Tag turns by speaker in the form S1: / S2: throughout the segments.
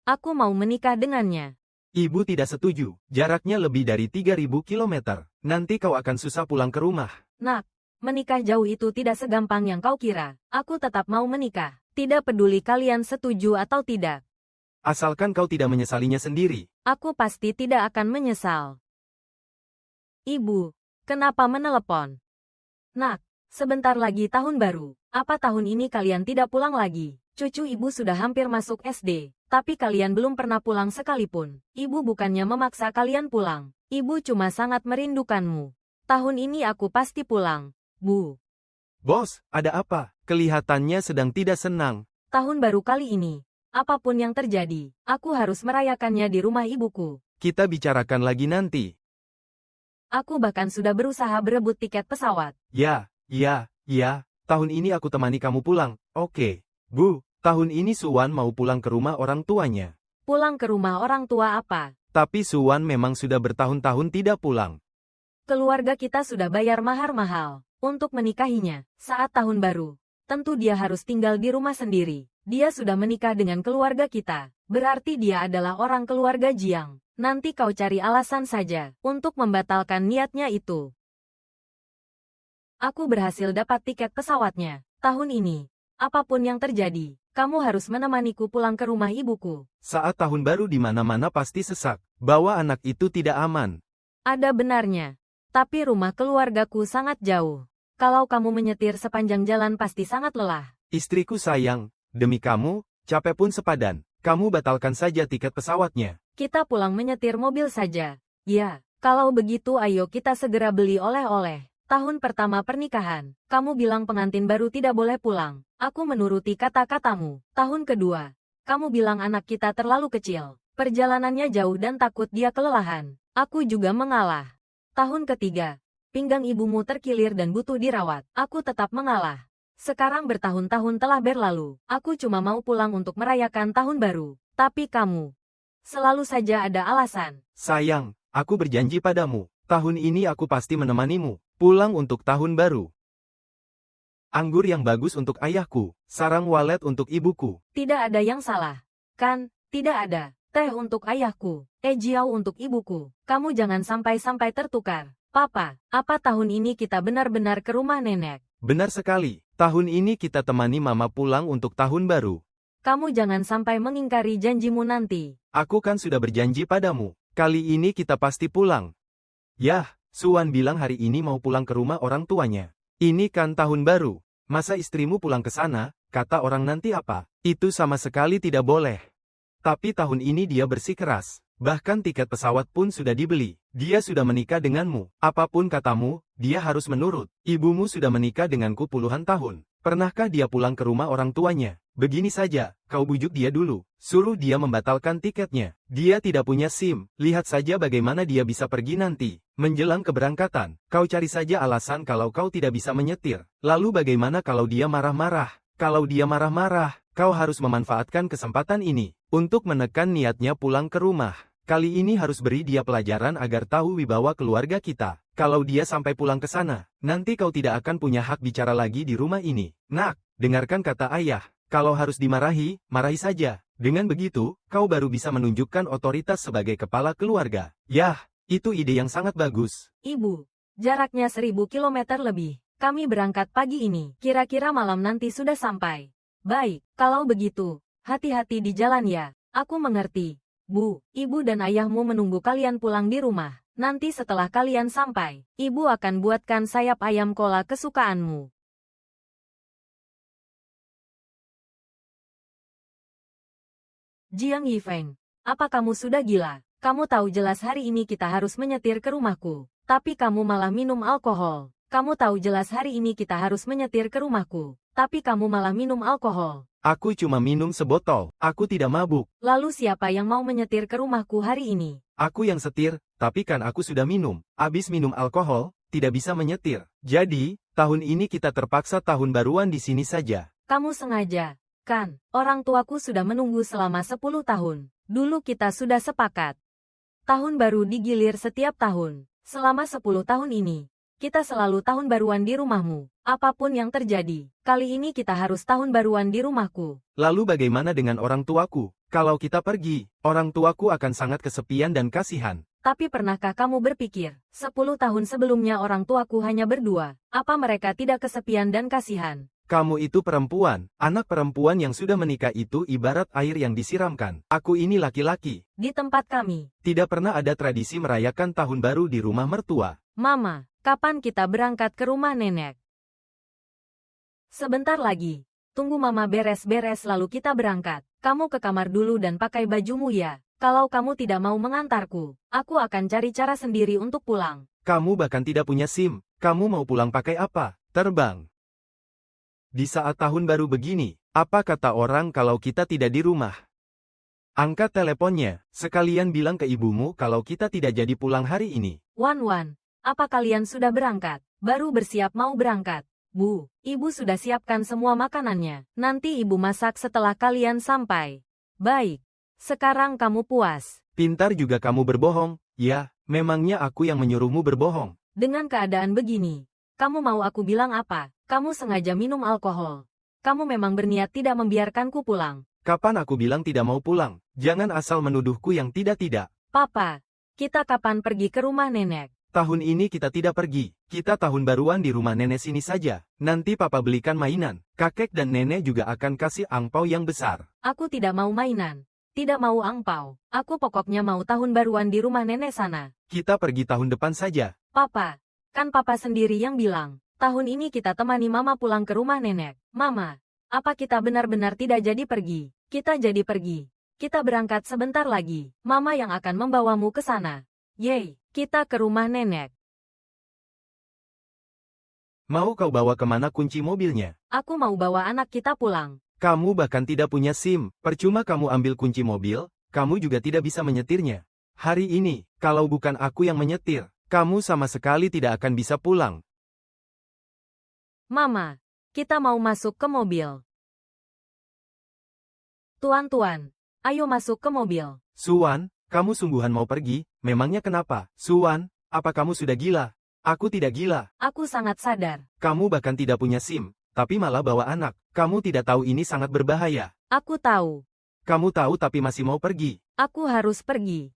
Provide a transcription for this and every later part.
S1: Aku mau menikah dengannya.
S2: Ibu tidak setuju. Jaraknya lebih dari 3.000 kilometer. Nanti kau akan susah pulang ke rumah.
S1: Nak, menikah jauh itu tidak segampang yang kau kira. Aku tetap mau menikah. Tidak peduli kalian setuju atau tidak.
S2: Asalkan kau tidak menyesalinya sendiri.
S1: Aku pasti tidak akan menyesal. Ibu, kenapa menelepon? Nak, sebentar lagi tahun baru. Apa tahun ini kalian tidak pulang lagi? Cucu ibu sudah hampir masuk SD, tapi kalian belum pernah pulang sekalipun. Ibu bukannya memaksa kalian pulang. Ibu cuma sangat merindukanmu. Tahun ini aku pasti pulang, Bu.
S2: Bos, ada apa? Kelihatannya sedang tidak senang.
S1: Tahun baru kali ini, apapun yang terjadi, aku harus merayakannya di rumah ibuku.
S2: Kita bicarakan lagi nanti.
S1: Aku bahkan sudah berusaha berebut tiket pesawat.
S2: Ya. Tahun ini aku temani kamu pulang. Oke. Bu, tahun ini Suwan mau pulang ke rumah orang tuanya.
S1: Pulang ke rumah orang tua apa?
S2: Tapi Suwan memang sudah bertahun-tahun tidak pulang.
S1: Keluarga kita sudah bayar mahar-mahal untuk menikahinya saat tahun baru. Tentu dia harus tinggal di rumah sendiri. Dia sudah menikah dengan keluarga kita. Berarti dia adalah orang keluarga Jiang. Nanti kau cari alasan saja untuk membatalkan niatnya itu. Aku berhasil dapat tiket pesawatnya. Tahun ini, apapun yang terjadi, kamu harus menemaniku pulang ke rumah ibuku.
S2: Saat tahun baru di mana-mana pasti sesak. Bawa anak itu tidak aman.
S1: Ada benarnya. Tapi rumah keluargaku sangat jauh. Kalau kamu menyetir sepanjang jalan pasti sangat lelah.
S2: Istriku sayang, demi kamu, capek pun sepadan. Kamu batalkan saja tiket pesawatnya.
S1: Kita pulang menyetir mobil saja. Ya, kalau begitu ayo kita segera beli oleh-oleh. Tahun pertama pernikahan, kamu bilang pengantin baru tidak boleh pulang. Aku menuruti kata-katamu. Tahun kedua, kamu bilang anak kita terlalu kecil. Perjalanannya jauh dan takut dia kelelahan. Aku juga mengalah. Tahun ketiga, pinggang ibumu terkilir dan butuh dirawat. Aku tetap mengalah. Sekarang bertahun-tahun telah berlalu. Aku cuma mau pulang untuk merayakan tahun baru. Tapi kamu selalu saja ada alasan.
S2: Sayang, aku berjanji padamu. Tahun ini aku pasti menemanimu. Pulang untuk tahun baru. Anggur yang bagus untuk ayahku. Sarang walet untuk ibuku.
S1: Tidak ada yang salah. Kan, tidak ada. Teh untuk ayahku. Jiao untuk ibuku. Kamu jangan sampai-sampai tertukar. Papa, apa tahun ini kita benar-benar ke rumah nenek?
S2: Benar sekali. Tahun ini kita temani mama pulang untuk tahun baru.
S1: Kamu jangan sampai mengingkari janjimu nanti.
S2: Aku kan sudah berjanji padamu. Kali ini kita pasti pulang. Yah, Suwan bilang hari ini mau pulang ke rumah orang tuanya. Ini kan tahun baru. Masa istrimu pulang ke sana? Kata orang nanti apa? Itu sama sekali tidak boleh. Tapi tahun ini dia bersikeras. Bahkan tiket pesawat pun sudah dibeli. Dia sudah menikah denganmu. Apapun katamu, dia harus menurut. Ibumu sudah menikah denganku puluhan tahun. Pernahkah dia pulang ke rumah orang tuanya? Begini saja, kau bujuk dia dulu. Suruh dia membatalkan tiketnya. Dia tidak punya SIM. Lihat saja bagaimana dia bisa pergi nanti. Menjelang keberangkatan, kau cari saja alasan kalau kau tidak bisa menyetir. Lalu bagaimana kalau dia marah-marah? Kalau dia marah-marah, kau harus memanfaatkan kesempatan ini untuk menekan niatnya pulang ke rumah. Kali ini harus beri dia pelajaran agar tahu wibawa keluarga kita. Kalau dia sampai pulang ke sana, nanti kau tidak akan punya hak bicara lagi di rumah ini. Nak, dengarkan kata ayah. Kalau harus dimarahi, marahi saja. Dengan begitu, kau baru bisa menunjukkan otoritas sebagai kepala keluarga. Yah, itu ide yang sangat bagus.
S1: Ibu, jaraknya 1000 kilometer lebih. Kami berangkat pagi ini. Kira-kira malam nanti sudah sampai. Baik, kalau begitu, hati-hati di jalan ya. Aku mengerti. Bu, ibu dan ayahmu menunggu kalian pulang di rumah. Nanti setelah kalian sampai, ibu akan buatkan sayap ayam kola kesukaanmu. Jiang Yifeng, apa kamu sudah gila? Kamu tahu jelas hari ini kita harus menyetir ke rumahku. Tapi kamu malah minum alkohol. Kamu tahu jelas hari ini kita harus menyetir ke rumahku. Tapi kamu malah minum alkohol.
S2: Aku cuma minum sebotol. Aku tidak mabuk.
S1: Lalu siapa yang mau menyetir ke rumahku hari ini?
S2: Aku yang setir, tapi kan aku sudah minum. Abis minum alkohol, tidak bisa menyetir. Jadi, tahun ini kita terpaksa tahun baruan di sini saja.
S1: Kamu sengaja, kan? Orang tuaku sudah menunggu selama 10 tahun. Dulu kita sudah sepakat. Tahun baru digilir setiap tahun. Selama 10 tahun ini, Kita selalu tahun baruan di rumahmu. Apapun yang terjadi, kali ini kita harus tahun baruan di rumahku.
S2: Lalu bagaimana dengan orang tuaku? Kalau kita pergi, orang tuaku akan sangat kesepian dan kasihan.
S1: Tapi pernahkah kamu berpikir, 10 tahun sebelumnya orang tuaku hanya berdua, apa mereka tidak kesepian dan kasihan?
S2: Kamu itu perempuan, anak perempuan yang sudah menikah itu ibarat air yang disiramkan. Aku ini laki-laki.
S1: Di tempat kami,
S2: Tidak pernah ada tradisi merayakan tahun baru di rumah mertua.
S1: Mama, kapan kita berangkat ke rumah nenek? Sebentar lagi. Tunggu Mama beres-beres lalu kita berangkat. Kamu ke kamar dulu dan pakai bajumu ya. Kalau kamu tidak mau mengantarku, aku akan cari cara sendiri untuk pulang.
S2: Kamu bahkan tidak punya SIM. Kamu mau pulang pakai apa? Terbang. Di saat tahun baru begini, apa kata orang kalau kita tidak di rumah? Angkat teleponnya, sekalian bilang ke ibumu kalau kita tidak jadi pulang hari ini.
S1: Wan, apa kalian sudah berangkat? Baru bersiap mau berangkat. Bu, ibu sudah siapkan semua makanannya. Nanti ibu masak setelah kalian sampai. Baik. Sekarang kamu puas.
S2: Pintar juga kamu berbohong. Ya, memangnya aku yang menyuruhmu berbohong.
S1: Dengan keadaan begini, kamu mau aku bilang apa? Kamu sengaja minum alkohol. Kamu memang berniat tidak membiarkanku pulang.
S2: Kapan aku bilang tidak mau pulang? Jangan asal menuduhku yang tidak-tidak.
S1: Papa, kita kapan pergi ke rumah nenek?
S2: Tahun ini kita tidak pergi. Kita tahun baruan di rumah nenek sini saja. Nanti papa belikan mainan. Kakek dan nenek juga akan kasih angpau yang besar.
S1: Aku tidak mau mainan. Tidak mau angpau. Aku pokoknya mau tahun baruan di rumah nenek sana.
S2: Kita pergi tahun depan saja.
S1: Papa, kan papa sendiri yang bilang, tahun ini kita temani mama pulang ke rumah nenek. Mama, apa kita benar-benar tidak jadi pergi? Kita jadi pergi. Kita berangkat sebentar lagi. Mama yang akan membawamu ke sana. Yeay, kita ke rumah nenek.
S2: Mau kau bawa kemana kunci mobilnya?
S1: Aku mau bawa anak kita pulang.
S2: Kamu bahkan tidak punya SIM. Percuma kamu ambil kunci mobil, kamu juga tidak bisa menyetirnya. Hari ini, kalau bukan aku yang menyetir, kamu sama sekali tidak akan bisa pulang.
S1: Mama, kita mau masuk ke mobil. Tuan, ayo masuk ke mobil.
S2: Suwan, kamu sungguhan mau pergi? Memangnya kenapa? Suwan, apa kamu sudah gila? Aku tidak gila.
S1: Aku sangat sadar.
S2: Kamu bahkan tidak punya SIM, tapi malah bawa anak. Kamu tidak tahu ini sangat berbahaya.
S1: Aku tahu.
S2: Kamu tahu tapi masih mau pergi.
S1: Aku harus pergi.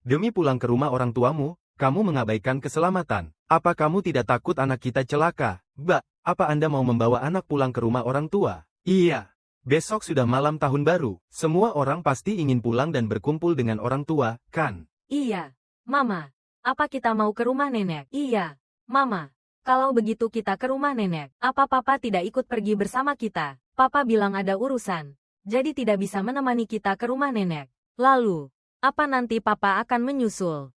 S2: Demi pulang ke rumah orang tuamu, kamu mengabaikan keselamatan. Apa kamu tidak takut anak kita celaka? Mbak, apa Anda mau membawa anak pulang ke rumah orang tua? Iya. Besok sudah malam tahun baru. Semua orang pasti ingin pulang dan berkumpul dengan orang tua, kan?
S1: Iya. Mama, apa kita mau ke rumah nenek? Iya. Mama, kalau begitu kita ke rumah nenek. Apa papa tidak ikut pergi bersama kita? Papa bilang ada urusan. Jadi tidak bisa menemani kita ke rumah nenek. Lalu, apa nanti papa akan menyusul?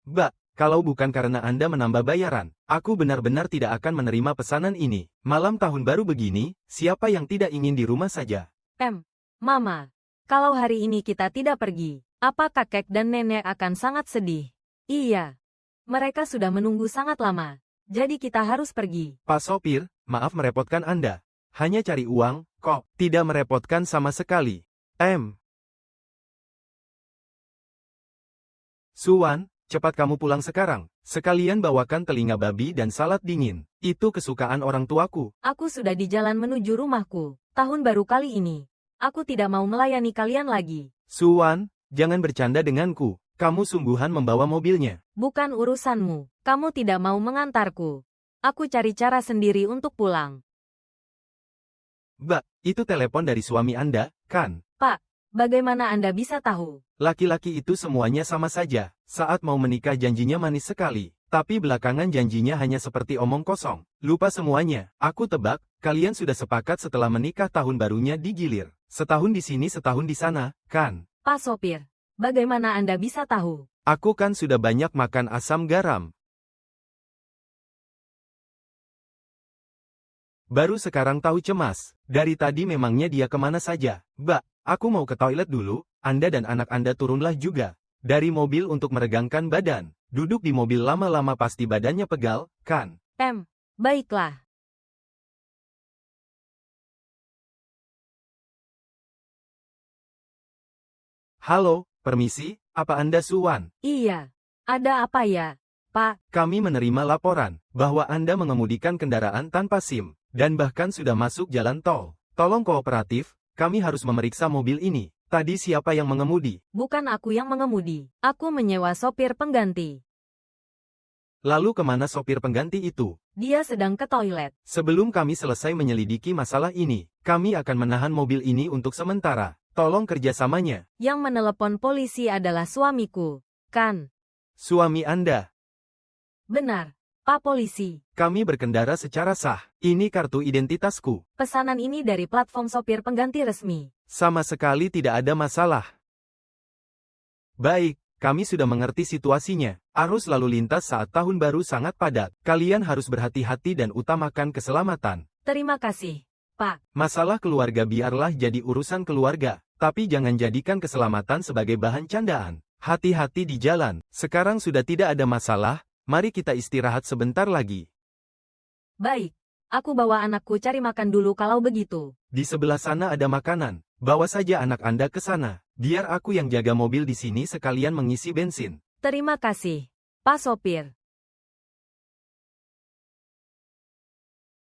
S2: Mbak, kalau bukan karena Anda menambah bayaran, aku benar-benar tidak akan menerima pesanan ini. Malam tahun baru begini, siapa yang tidak ingin di rumah saja?
S1: Mama, kalau hari ini kita tidak pergi, apa kakek dan nenek akan sangat sedih? Iya. Mereka sudah menunggu sangat lama. Jadi kita harus pergi.
S2: Pak sopir, maaf merepotkan Anda. Hanya cari uang, kok. Tidak merepotkan sama sekali. Suwan, cepat kamu pulang sekarang. Sekalian bawakan telinga babi dan salad dingin. Itu kesukaan orang tuaku.
S1: Aku sudah di jalan menuju rumahku. Tahun baru kali ini. Aku tidak mau melayani kalian lagi.
S2: Suwan, jangan bercanda denganku. Kamu sungguhan membawa mobilnya.
S1: Bukan urusanmu. Kamu tidak mau mengantarku. Aku cari cara sendiri untuk pulang.
S2: Mbak, itu telepon dari suami Anda, kan?
S1: Pak, bagaimana Anda bisa tahu?
S2: Laki-laki itu semuanya sama saja. Saat mau menikah janjinya manis sekali. Tapi belakangan janjinya hanya seperti omong kosong. Lupa semuanya. Aku tebak, kalian sudah sepakat setelah menikah tahun barunya digilir. Setahun di sini setahun di sana, kan?
S1: Pak sopir, bagaimana Anda bisa tahu?
S2: Aku kan sudah banyak makan asam garam. Baru sekarang tahu cemas. Dari tadi memangnya dia kemana saja? Mbak, aku mau ke toilet dulu. Anda dan anak Anda turunlah juga. Dari mobil untuk meregangkan badan. Duduk di mobil lama-lama pasti badannya pegal, kan?
S1: Baiklah.
S2: Halo, permisi, apa Anda Suwan?
S1: Iya. Ada apa ya? Pak.
S2: Kami menerima laporan bahwa Anda mengemudikan kendaraan tanpa SIM, dan bahkan sudah masuk jalan tol. Tolong kooperatif, kami harus memeriksa mobil ini. Tadi siapa yang mengemudi?
S1: Bukan aku yang mengemudi. Aku menyewa sopir pengganti.
S2: Lalu kemana sopir pengganti itu?
S1: Dia sedang ke toilet.
S2: Sebelum kami selesai menyelidiki masalah ini, kami akan menahan mobil ini untuk sementara. Tolong kerjasamanya.
S1: Yang menelepon polisi adalah suamiku, kan?
S2: Suami Anda.
S1: Benar, Pak Polisi.
S2: Kami berkendara secara sah. Ini kartu identitasku.
S1: Pesanan ini dari platform sopir pengganti resmi.
S2: Sama sekali tidak ada masalah. Baik, kami sudah mengerti situasinya. Arus lalu lintas saat tahun baru sangat padat. Kalian harus berhati-hati dan utamakan keselamatan.
S1: Terima kasih, Pak.
S2: Masalah keluarga biarlah jadi urusan keluarga, tapi jangan jadikan keselamatan sebagai bahan candaan. Hati-hati di jalan. Sekarang sudah tidak ada masalah, mari kita istirahat sebentar lagi.
S1: Baik, aku bawa anakku cari makan dulu kalau begitu.
S2: Di sebelah sana ada makanan. Bawa saja anak Anda ke sana. Biar aku yang jaga mobil di sini sekalian mengisi bensin.
S1: Terima kasih, Pak Sopir.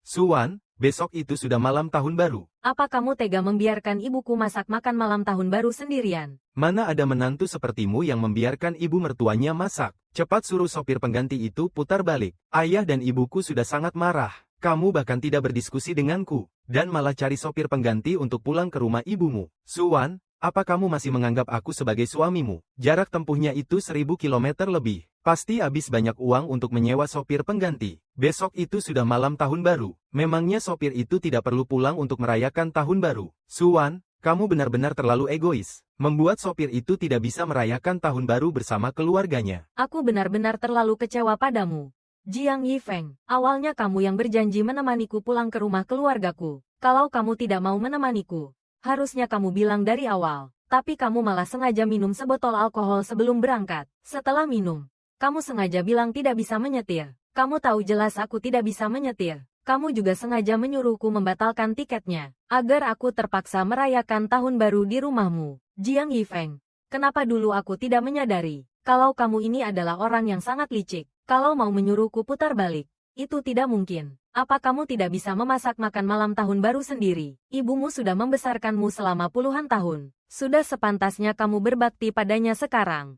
S2: Suwan, besok itu sudah malam tahun baru.
S1: Apa kamu tega membiarkan ibuku masak makan malam tahun baru sendirian?
S2: Mana ada menantu sepertimu yang membiarkan ibu mertuanya masak. Cepat suruh sopir pengganti itu putar balik. Ayah dan ibuku sudah sangat marah. Kamu bahkan tidak berdiskusi denganku, dan malah cari sopir pengganti untuk pulang ke rumah ibumu. Suwan, apa kamu masih menganggap aku sebagai suamimu? Jarak tempuhnya itu 1000 km lebih. Pasti habis banyak uang untuk menyewa sopir pengganti. Besok itu sudah malam tahun baru. Memangnya sopir itu tidak perlu pulang untuk merayakan tahun baru? Suwan, kamu benar-benar terlalu egois. Membuat sopir itu tidak bisa merayakan tahun baru bersama keluarganya.
S1: Aku benar-benar terlalu kecewa padamu, Jiang Yifeng. Awalnya kamu yang berjanji menemaniku pulang ke rumah keluargaku. Kalau kamu tidak mau menemaniku, harusnya kamu bilang dari awal. Tapi kamu malah sengaja minum sebotol alkohol sebelum berangkat. Setelah minum, kamu sengaja bilang tidak bisa menyetir. Kamu tahu jelas aku tidak bisa menyetir. Kamu juga sengaja menyuruhku membatalkan tiketnya, agar aku terpaksa merayakan tahun baru di rumahmu. Jiang Yifeng, kenapa dulu aku tidak menyadari kalau kamu ini adalah orang yang sangat licik? Kalau mau menyuruhku putar balik, itu tidak mungkin. Apa kamu tidak bisa memasak makan malam tahun baru sendiri? Ibumu sudah membesarkanmu selama puluhan tahun. Sudah sepantasnya kamu berbakti padanya sekarang.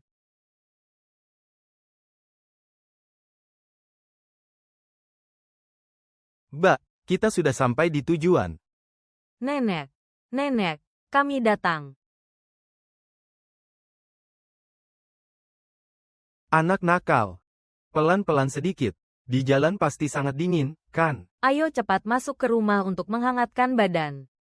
S2: Mbak, kita sudah sampai di tujuan.
S1: Nenek, nenek, kami datang.
S2: Anak nakal. Pelan-pelan sedikit. Di jalan pasti sangat dingin, kan?
S1: Ayo cepat masuk ke rumah untuk menghangatkan badan.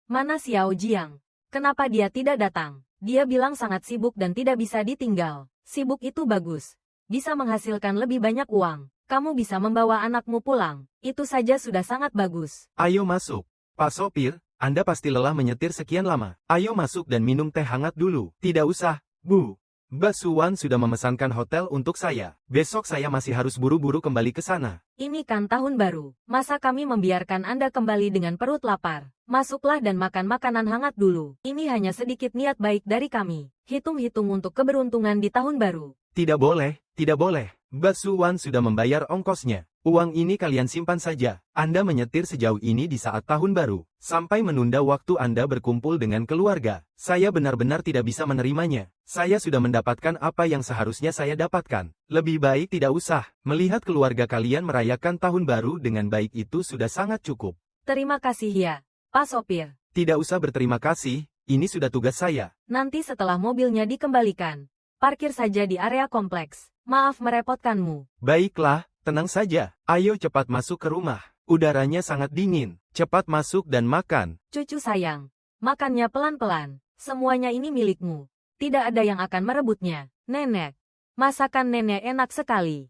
S1: Mana Xiao Jiang? Kenapa dia tidak datang? Dia bilang sangat sibuk dan tidak bisa ditinggal. Sibuk itu bagus. Bisa menghasilkan lebih banyak uang. Kamu bisa membawa anakmu pulang. Itu saja sudah sangat bagus.
S2: Ayo masuk. Pak Sopir, Anda pasti lelah menyetir sekian lama. Ayo masuk dan minum teh hangat dulu. Tidak usah, Bu. Mbak Suwan sudah memesankan hotel untuk saya. Besok saya masih harus buru-buru kembali ke sana.
S1: Ini kan tahun baru. Masa kami membiarkan Anda kembali dengan perut lapar? Masuklah dan makan makanan hangat dulu. Ini hanya sedikit niat baik dari kami. Hitung-hitung untuk keberuntungan di tahun baru.
S2: Tidak boleh, tidak boleh. Mbak Suwan sudah membayar ongkosnya. Uang ini kalian simpan saja. Anda menyetir sejauh ini di saat tahun baru, sampai menunda waktu Anda berkumpul dengan keluarga. Saya benar-benar tidak bisa menerimanya. Saya sudah mendapatkan apa yang seharusnya saya dapatkan. Lebih baik tidak usah. Melihat keluarga kalian merayakan tahun baru dengan baik itu sudah sangat cukup.
S1: Terima kasih ya, Pak Sopir.
S2: Tidak usah berterima kasih, ini sudah tugas saya.
S1: Nanti setelah mobilnya dikembalikan, parkir saja di area kompleks. Maaf merepotkanmu.
S2: Baiklah, tenang saja. Ayo cepat masuk ke rumah. Udaranya sangat dingin. Cepat masuk dan makan.
S1: Cucu sayang, makannya pelan-pelan. Semuanya ini milikmu. Tidak ada yang akan merebutnya. Nenek, masakan nenek enak sekali.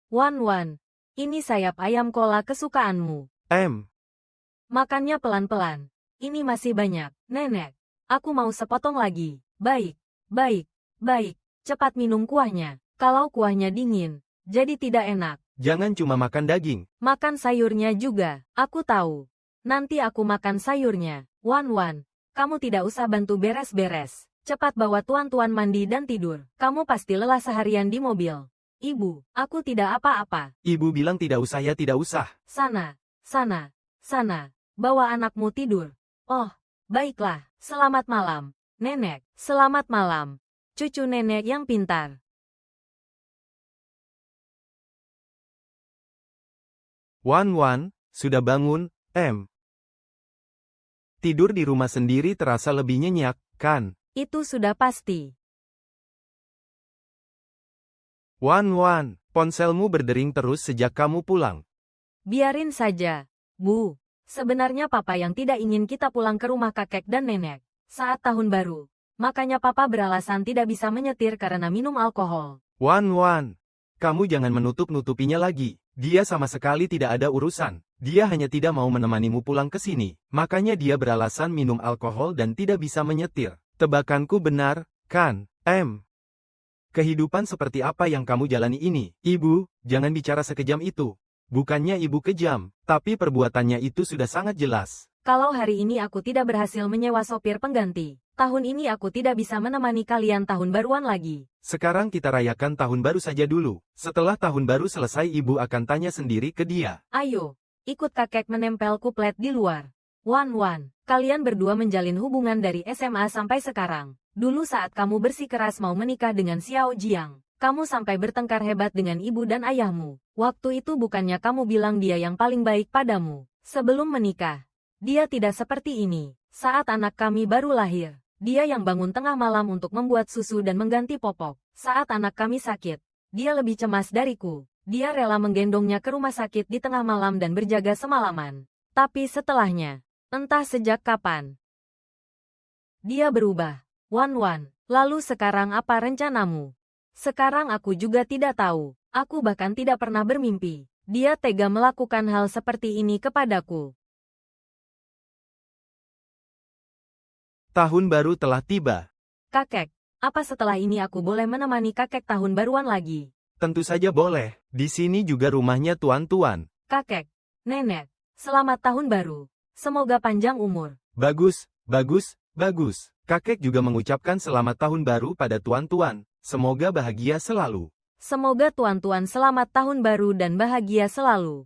S1: Wan, ini sayap ayam kola kesukaanmu. Makannya pelan-pelan. Ini masih banyak. Nenek, aku mau sepotong lagi. Baik. Cepat minum kuahnya. Kalau kuahnya dingin, jadi tidak enak.
S2: Jangan cuma makan daging.
S1: Makan sayurnya juga. Aku tahu. Nanti aku makan sayurnya. Wan, kamu tidak usah bantu beres-beres. Cepat bawa tuan-tuan mandi dan tidur. Kamu pasti lelah seharian di mobil. Ibu, aku tidak apa-apa.
S2: Ibu bilang tidak usah ya tidak usah.
S1: Sana, sana, sana. Bawa anakmu tidur. Oh, baiklah. Selamat malam, Nenek. Selamat malam, cucu nenek yang pintar.
S2: Wan Wan, sudah bangun, Em. Tidur di rumah sendiri terasa lebih nyenyak, kan?
S1: Itu sudah pasti.
S2: Wan Wan, ponselmu berdering terus sejak kamu pulang.
S1: Biarin saja, Bu. Sebenarnya papa yang tidak ingin kita pulang ke rumah kakek dan nenek saat tahun baru. Makanya papa beralasan tidak bisa menyetir karena minum alkohol.
S2: Wan Wan, kamu jangan menutup-nutupinya lagi. Dia sama sekali tidak ada urusan. Dia hanya tidak mau menemanimu pulang ke sini. Makanya dia beralasan minum alkohol dan tidak bisa menyetir. Tebakanku benar, kan, Em? Kehidupan seperti apa yang kamu jalani ini? Ibu, jangan bicara sekejam itu. Bukannya ibu kejam, tapi perbuatannya itu sudah sangat jelas.
S1: Kalau hari ini aku tidak berhasil menyewa sopir pengganti, tahun ini aku tidak bisa menemani kalian tahun baruan lagi.
S2: Sekarang kita rayakan tahun baru saja dulu. Setelah tahun baru selesai ibu akan tanya sendiri ke dia.
S1: Ayo, ikut kakek menempel kuplet di luar. Wan Wan, kalian berdua menjalin hubungan dari SMA sampai sekarang. Dulu saat kamu bersikeras mau menikah dengan Xiao Jiang, kamu sampai bertengkar hebat dengan ibu dan ayahmu. Waktu itu bukannya kamu bilang dia yang paling baik padamu. Sebelum menikah, dia tidak seperti ini. Saat anak kami baru lahir, dia yang bangun tengah malam untuk membuat susu dan mengganti popok. Saat anak kami sakit, dia lebih cemas dariku. Dia rela menggendongnya ke rumah sakit di tengah malam dan berjaga semalaman. Tapi setelahnya, entah sejak kapan, dia berubah. Wan Wan, lalu sekarang apa rencanamu? Sekarang aku juga tidak tahu. Aku bahkan tidak pernah bermimpi. Dia tega melakukan hal seperti ini kepadaku.
S2: Tahun baru telah tiba.
S1: Kakek, apa setelah ini aku boleh menemani kakek tahun baruan lagi?
S2: Tentu saja boleh. Di sini juga rumahnya tuan-tuan.
S1: Kakek, nenek, selamat tahun baru. Semoga panjang umur.
S2: Bagus, bagus, bagus. Kakek juga mengucapkan selamat tahun baru pada tuan-tuan. Semoga bahagia selalu.
S1: Semoga tuan-tuan selamat tahun baru dan bahagia selalu.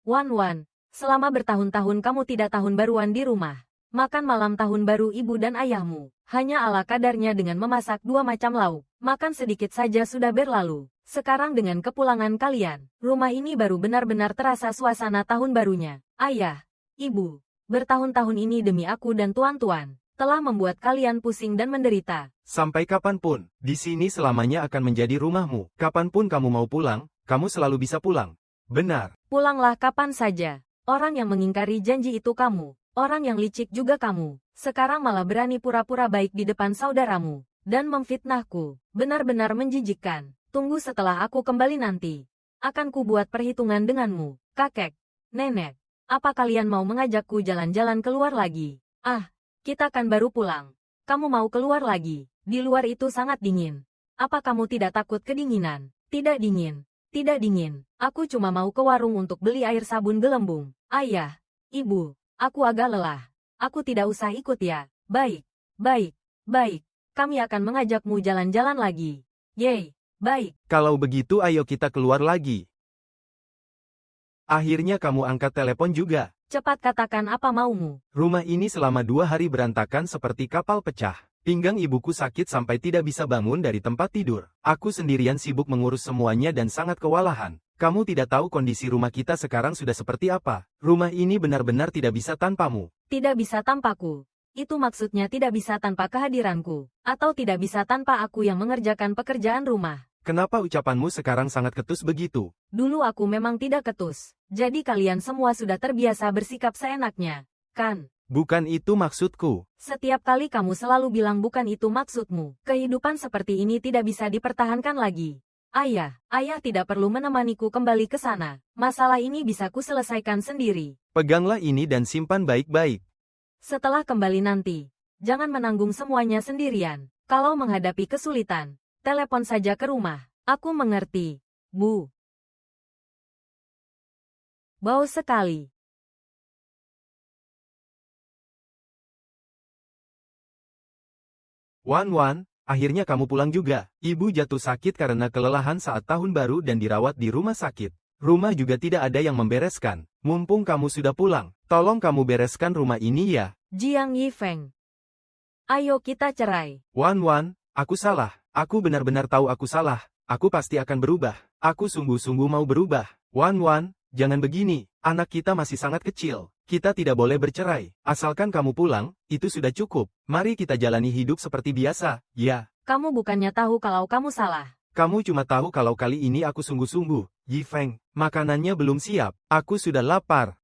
S1: Wan Wan, selama bertahun-tahun kamu tidak tahun baruan di rumah. Makan malam tahun baru ibu dan ayahmu. Hanya ala kadarnya dengan memasak 2 macam lauk. Makan sedikit saja sudah berlalu. Sekarang dengan kepulangan kalian, rumah ini baru benar-benar terasa suasana tahun barunya. Ayah, ibu, bertahun-tahun ini demi aku dan tuan-tuan, telah membuat kalian pusing dan menderita.
S2: Sampai kapanpun, di sini selamanya akan menjadi rumahmu. Kapanpun kamu mau pulang, kamu selalu bisa pulang. Benar.
S1: Pulanglah kapan saja. Orang yang mengingkari janji itu kamu. Orang yang licik juga kamu. Sekarang malah berani pura-pura baik di depan saudaramu. Dan memfitnahku. Benar-benar menjijikkan. Tunggu setelah aku kembali nanti. Akan kubuat perhitungan denganmu. Kakek, nenek, apa kalian mau mengajakku jalan-jalan keluar lagi? Ah, kita kan baru pulang. Kamu mau keluar lagi? Di luar itu sangat dingin. Apa kamu tidak takut kedinginan? Tidak dingin. Tidak dingin. Aku cuma mau ke warung untuk beli air sabun gelembung. Ayah, ibu, aku agak lelah. Aku tidak usah ikut ya. Baik, baik, baik. Kami akan mengajakmu jalan-jalan lagi. Yeay, baik.
S2: Kalau begitu ayo kita keluar lagi. Akhirnya kamu angkat telepon juga.
S1: Cepat katakan apa maumu.
S2: Rumah ini selama 2 hari berantakan seperti kapal pecah. Pinggang ibuku sakit sampai tidak bisa bangun dari tempat tidur. Aku sendirian sibuk mengurus semuanya dan sangat kewalahan. Kamu tidak tahu kondisi rumah kita sekarang sudah seperti apa. Rumah ini benar-benar tidak bisa tanpamu.
S1: Tidak bisa tanpaku. Itu maksudnya tidak bisa tanpa kehadiranku. Atau tidak bisa tanpa aku yang mengerjakan pekerjaan rumah.
S2: Kenapa ucapanmu sekarang sangat ketus begitu?
S1: Dulu aku memang tidak ketus. Jadi kalian semua sudah terbiasa bersikap seenaknya. Kan?
S2: Bukan itu maksudku.
S1: Setiap kali kamu selalu bilang bukan itu maksudmu. Kehidupan seperti ini tidak bisa dipertahankan lagi. Ayah tidak perlu menemaniku kembali ke sana. Masalah ini bisa kuselesaikan sendiri.
S2: Peganglah ini dan simpan baik-baik.
S1: Setelah kembali nanti, jangan menanggung semuanya sendirian. Kalau menghadapi kesulitan, telepon saja ke rumah. Aku mengerti, Bu. Bau sekali.
S2: Wan Wan, akhirnya kamu pulang juga. Ibu jatuh sakit karena kelelahan saat tahun baru dan dirawat di rumah sakit. Rumah juga tidak ada yang membereskan. Mumpung kamu sudah pulang, tolong kamu bereskan rumah ini ya.
S1: Jiang Yifeng. Ayo kita cerai.
S2: Wan, aku salah. Aku benar-benar tahu aku salah. Aku pasti akan berubah. Aku sungguh-sungguh mau berubah. Wan, jangan begini. Anak kita masih sangat kecil. Kita tidak boleh bercerai. Asalkan kamu pulang, itu sudah cukup. Mari kita jalani hidup seperti biasa, ya.
S1: Kamu bukannya tahu kalau kamu salah.
S2: Kamu cuma tahu kalau kali ini aku sungguh-sungguh. Yifeng, makanannya belum siap. Aku sudah lapar.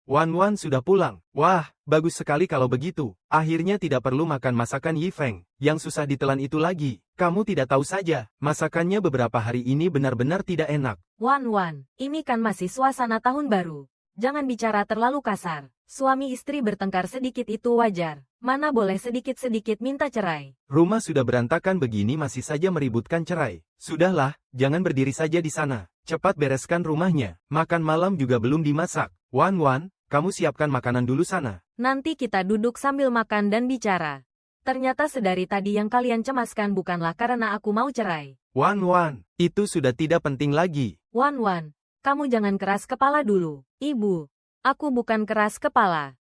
S2: Wan sudah pulang. Wah, bagus sekali kalau begitu. Akhirnya tidak perlu makan masakan Yifeng. Yang susah ditelan itu lagi. Kamu tidak tahu saja, masakannya beberapa hari ini benar-benar tidak enak.
S1: Wan, ini kan masih suasana tahun baru. Jangan bicara terlalu kasar. Suami istri bertengkar sedikit itu wajar. Mana boleh sedikit-sedikit minta cerai.
S2: Rumah sudah berantakan begini masih saja meributkan cerai. Sudahlah, jangan berdiri saja di sana. Cepat bereskan rumahnya. Makan malam juga belum dimasak. Wan, kamu siapkan makanan dulu sana.
S1: Nanti kita duduk sambil makan dan bicara. Ternyata sedari tadi yang kalian cemaskan bukanlah karena aku mau cerai.
S2: Wan, itu sudah tidak penting lagi.
S1: Wan, kamu jangan keras kepala dulu. Ibu, aku bukan keras kepala.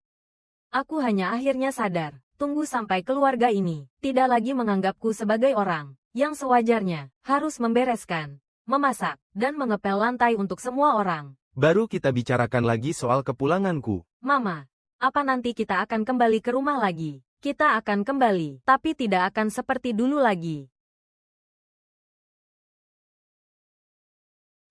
S1: Aku hanya akhirnya sadar. Tunggu sampai keluarga ini tidak lagi menganggapku sebagai orang yang sewajarnya harus membereskan, memasak, dan mengepel lantai untuk semua orang.
S2: Baru kita bicarakan lagi soal kepulanganku.
S1: Mama, apa nanti kita akan kembali ke rumah lagi? Kita akan kembali, tapi tidak akan seperti dulu lagi.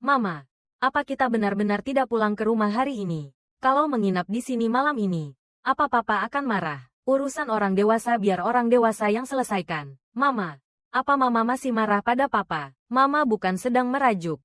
S1: Mama, apa kita benar-benar tidak pulang ke rumah hari ini? Kalau menginap di sini malam ini, apa papa akan marah? Urusan orang dewasa biar orang dewasa yang selesaikan. Mama, apa mama masih marah pada papa? Mama bukan sedang merajuk.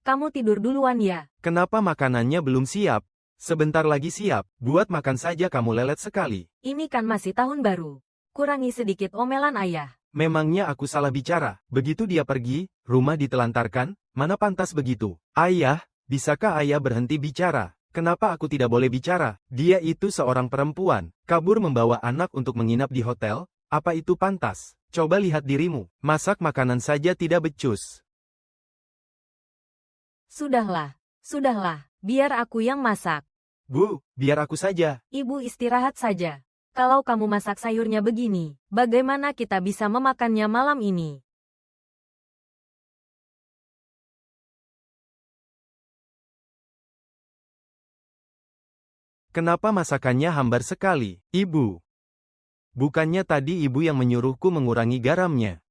S1: Kamu tidur duluan ya.
S2: Kenapa makanannya belum siap? Sebentar lagi siap, buat makan saja kamu lelet sekali.
S1: Ini kan masih tahun baru. Kurangi sedikit omelan ayah.
S2: Memangnya aku salah bicara? Begitu dia pergi, rumah ditelantarkan, mana pantas begitu? Ayah, bisakah ayah berhenti bicara? Kenapa aku tidak boleh bicara? Dia itu seorang perempuan, kabur membawa anak untuk menginap di hotel, apa itu pantas? Coba lihat dirimu, masak makanan saja tidak becus.
S1: Sudahlah, biar aku yang masak.
S2: Bu, biar aku saja.
S1: Ibu istirahat saja. Kalau kamu masak sayurnya begini, bagaimana kita bisa memakannya malam ini?
S2: Kenapa masakannya hambar sekali, Ibu? Bukannya tadi Ibu yang menyuruhku mengurangi garamnya.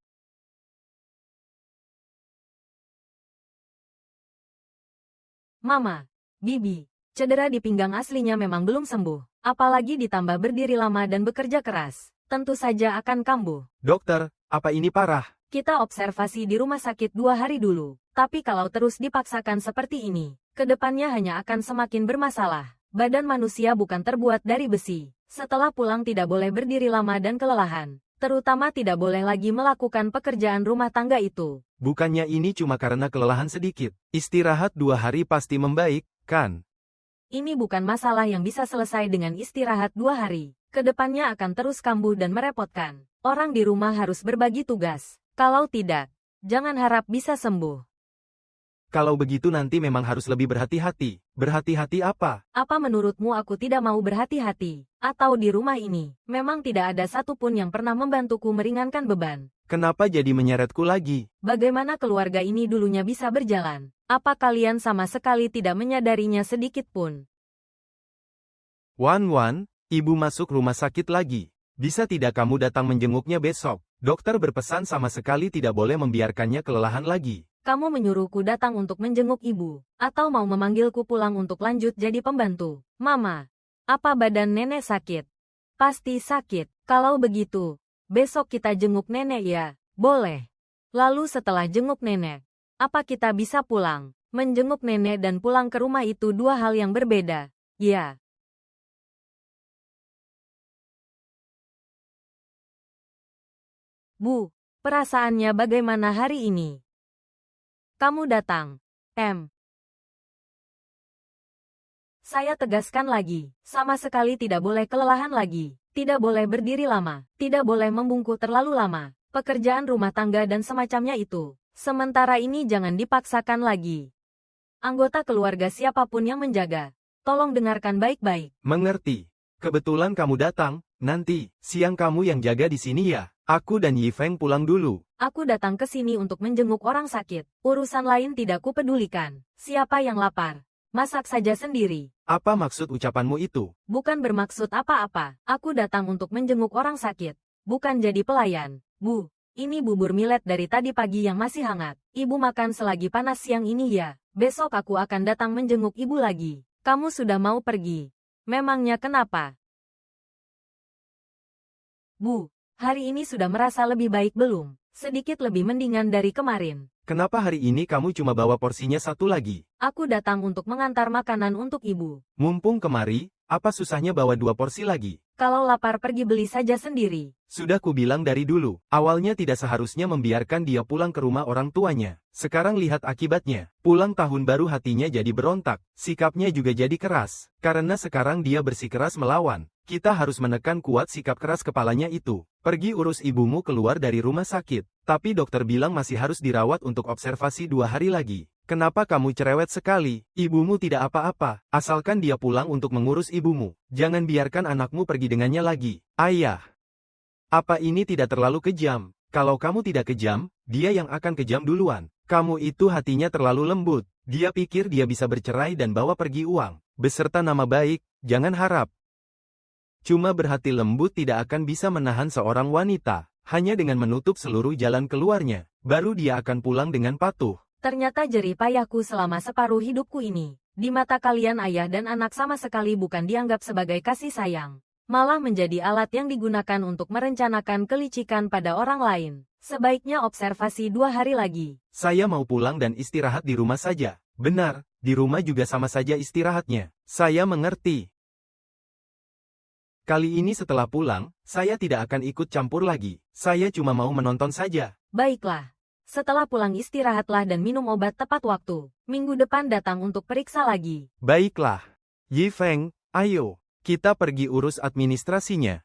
S1: Mama, Bibi, cedera di pinggang aslinya memang belum sembuh. Apalagi ditambah berdiri lama dan bekerja keras. Tentu saja akan kambuh.
S2: Dokter, apa ini parah?
S1: Kita observasi di rumah sakit 2 hari dulu. Tapi kalau terus dipaksakan seperti ini, kedepannya hanya akan semakin bermasalah. Badan manusia bukan terbuat dari besi. Setelah pulang tidak boleh berdiri lama dan kelelahan. Terutama tidak boleh lagi melakukan pekerjaan rumah tangga itu.
S2: Bukannya ini cuma karena kelelahan sedikit. Istirahat 2 hari pasti membaik, kan?
S1: Ini bukan masalah yang bisa selesai dengan istirahat 2 hari. Kedepannya akan terus kambuh dan merepotkan. Orang di rumah harus berbagi tugas. Kalau tidak, jangan harap bisa sembuh.
S2: Kalau begitu nanti memang harus lebih berhati-hati. Berhati-hati apa?
S1: Apa menurutmu aku tidak mau berhati-hati? Atau di rumah ini, memang tidak ada satupun yang pernah membantuku meringankan beban?
S2: Kenapa jadi menyeretku lagi?
S1: Bagaimana keluarga ini dulunya bisa berjalan? Apa kalian sama sekali tidak menyadarinya sedikit pun?
S2: Wan, ibu masuk rumah sakit lagi. Bisa tidak kamu datang menjenguknya besok? Dokter berpesan sama sekali tidak boleh membiarkannya kelelahan lagi.
S1: Kamu menyuruhku datang untuk menjenguk ibu, atau mau memanggilku pulang untuk lanjut jadi pembantu? Mama, apa badan nenek sakit? Pasti sakit. Kalau begitu, besok kita jenguk nenek ya? Boleh. Lalu setelah jenguk nenek, apa kita bisa pulang? Menjenguk nenek dan pulang ke rumah itu 2 hal yang berbeda. Ya. Bu, perasaannya bagaimana hari ini? Kamu datang. Saya tegaskan lagi, sama sekali tidak boleh kelelahan lagi. Tidak boleh berdiri lama, tidak boleh membungkuk terlalu lama. Pekerjaan rumah tangga dan semacamnya itu. Sementara ini jangan dipaksakan lagi. Anggota keluarga siapapun yang menjaga, tolong dengarkan baik-baik.
S2: Mengerti. Kebetulan kamu datang, nanti, siang kamu yang jaga di sini ya. Aku dan Yifeng pulang dulu.
S1: Aku datang ke sini untuk menjenguk orang sakit. Urusan lain tidak kupedulikan. Siapa yang lapar? Masak saja sendiri.
S2: Apa maksud ucapanmu itu?
S1: Bukan bermaksud apa-apa. Aku datang untuk menjenguk orang sakit. Bukan jadi pelayan. Bu, ini bubur millet dari tadi pagi yang masih hangat. Ibu makan selagi panas siang ini ya. Besok aku akan datang menjenguk ibu lagi. Kamu sudah mau pergi. Memangnya kenapa? Bu, hari ini sudah merasa lebih baik belum? Sedikit lebih mendingan dari kemarin.
S2: Kenapa hari ini kamu cuma bawa porsinya satu lagi?
S1: Aku datang untuk mengantar makanan untuk ibu.
S2: Mumpung kemari, apa susahnya bawa 2 porsi lagi?
S1: Kalau lapar pergi beli saja sendiri.
S2: Sudah kubilang dari dulu, awalnya tidak seharusnya membiarkan dia pulang ke rumah orang tuanya. Sekarang lihat akibatnya, pulang tahun baru hatinya jadi berontak, sikapnya juga jadi keras. Karena sekarang dia bersikeras melawan, kita harus menekan kuat sikap keras kepalanya itu. Pergi urus ibumu keluar dari rumah sakit, tapi dokter bilang masih harus dirawat untuk observasi 2 hari lagi. Kenapa kamu cerewet sekali? Ibumu tidak apa-apa, asalkan dia pulang untuk mengurus ibumu. Jangan biarkan anakmu pergi dengannya lagi. Ayah, apa ini tidak terlalu kejam? Kalau kamu tidak kejam, dia yang akan kejam duluan. Kamu itu hatinya terlalu lembut. Dia pikir dia bisa bercerai dan bawa pergi uang, beserta nama baik. Jangan harap. Cuma berhati lembut tidak akan bisa menahan seorang wanita. Hanya dengan menutup seluruh jalan keluarnya, baru dia akan pulang dengan patuh.
S1: Ternyata jerih payahku selama separuh hidupku ini. Di mata kalian ayah dan anak sama sekali bukan dianggap sebagai kasih sayang. Malah menjadi alat yang digunakan untuk merencanakan kelicikan pada orang lain. Sebaiknya observasi 2 hari lagi.
S2: Saya mau pulang dan istirahat di rumah saja. Benar, di rumah juga sama saja istirahatnya. Saya mengerti. Kali ini setelah pulang, saya tidak akan ikut campur lagi. Saya cuma mau menonton saja.
S1: Baiklah. Setelah pulang istirahatlah dan minum obat tepat waktu. Minggu depan datang untuk periksa lagi.
S2: Baiklah. Yifeng, ayo, kita pergi urus administrasinya.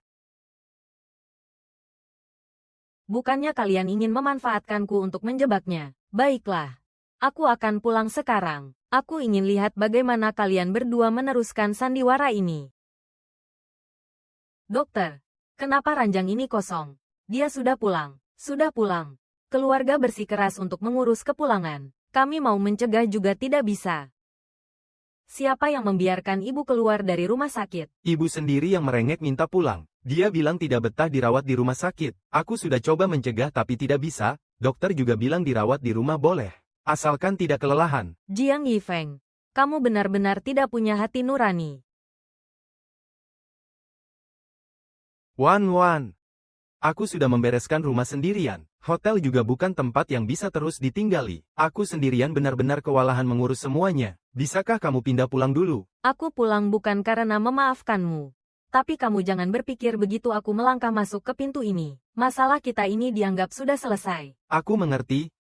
S1: Bukannya kalian ingin memanfaatkanku untuk menjebaknya. Baiklah. Aku akan pulang sekarang. Aku ingin lihat bagaimana kalian berdua meneruskan sandiwara ini. Dokter, kenapa ranjang ini kosong? Dia sudah pulang. Sudah pulang. Keluarga bersikeras untuk mengurus kepulangan. Kami mau mencegah juga tidak bisa. Siapa yang membiarkan ibu keluar dari rumah sakit?
S2: Ibu sendiri yang merengek minta pulang. Dia bilang tidak betah dirawat di rumah sakit. Aku sudah coba mencegah tapi tidak bisa. Dokter juga bilang dirawat di rumah boleh. Asalkan tidak kelelahan.
S1: Jiang Yifeng, kamu benar-benar tidak punya hati nurani.
S2: Wan. Aku sudah membereskan rumah sendirian. Hotel juga bukan tempat yang bisa terus ditinggali. Aku sendirian benar-benar kewalahan mengurus semuanya. Bisakah kamu pindah pulang dulu?
S1: Aku pulang bukan karena memaafkanmu. Tapi kamu jangan berpikir begitu aku melangkah masuk ke pintu ini. Masalah kita ini dianggap sudah selesai.
S2: Aku mengerti.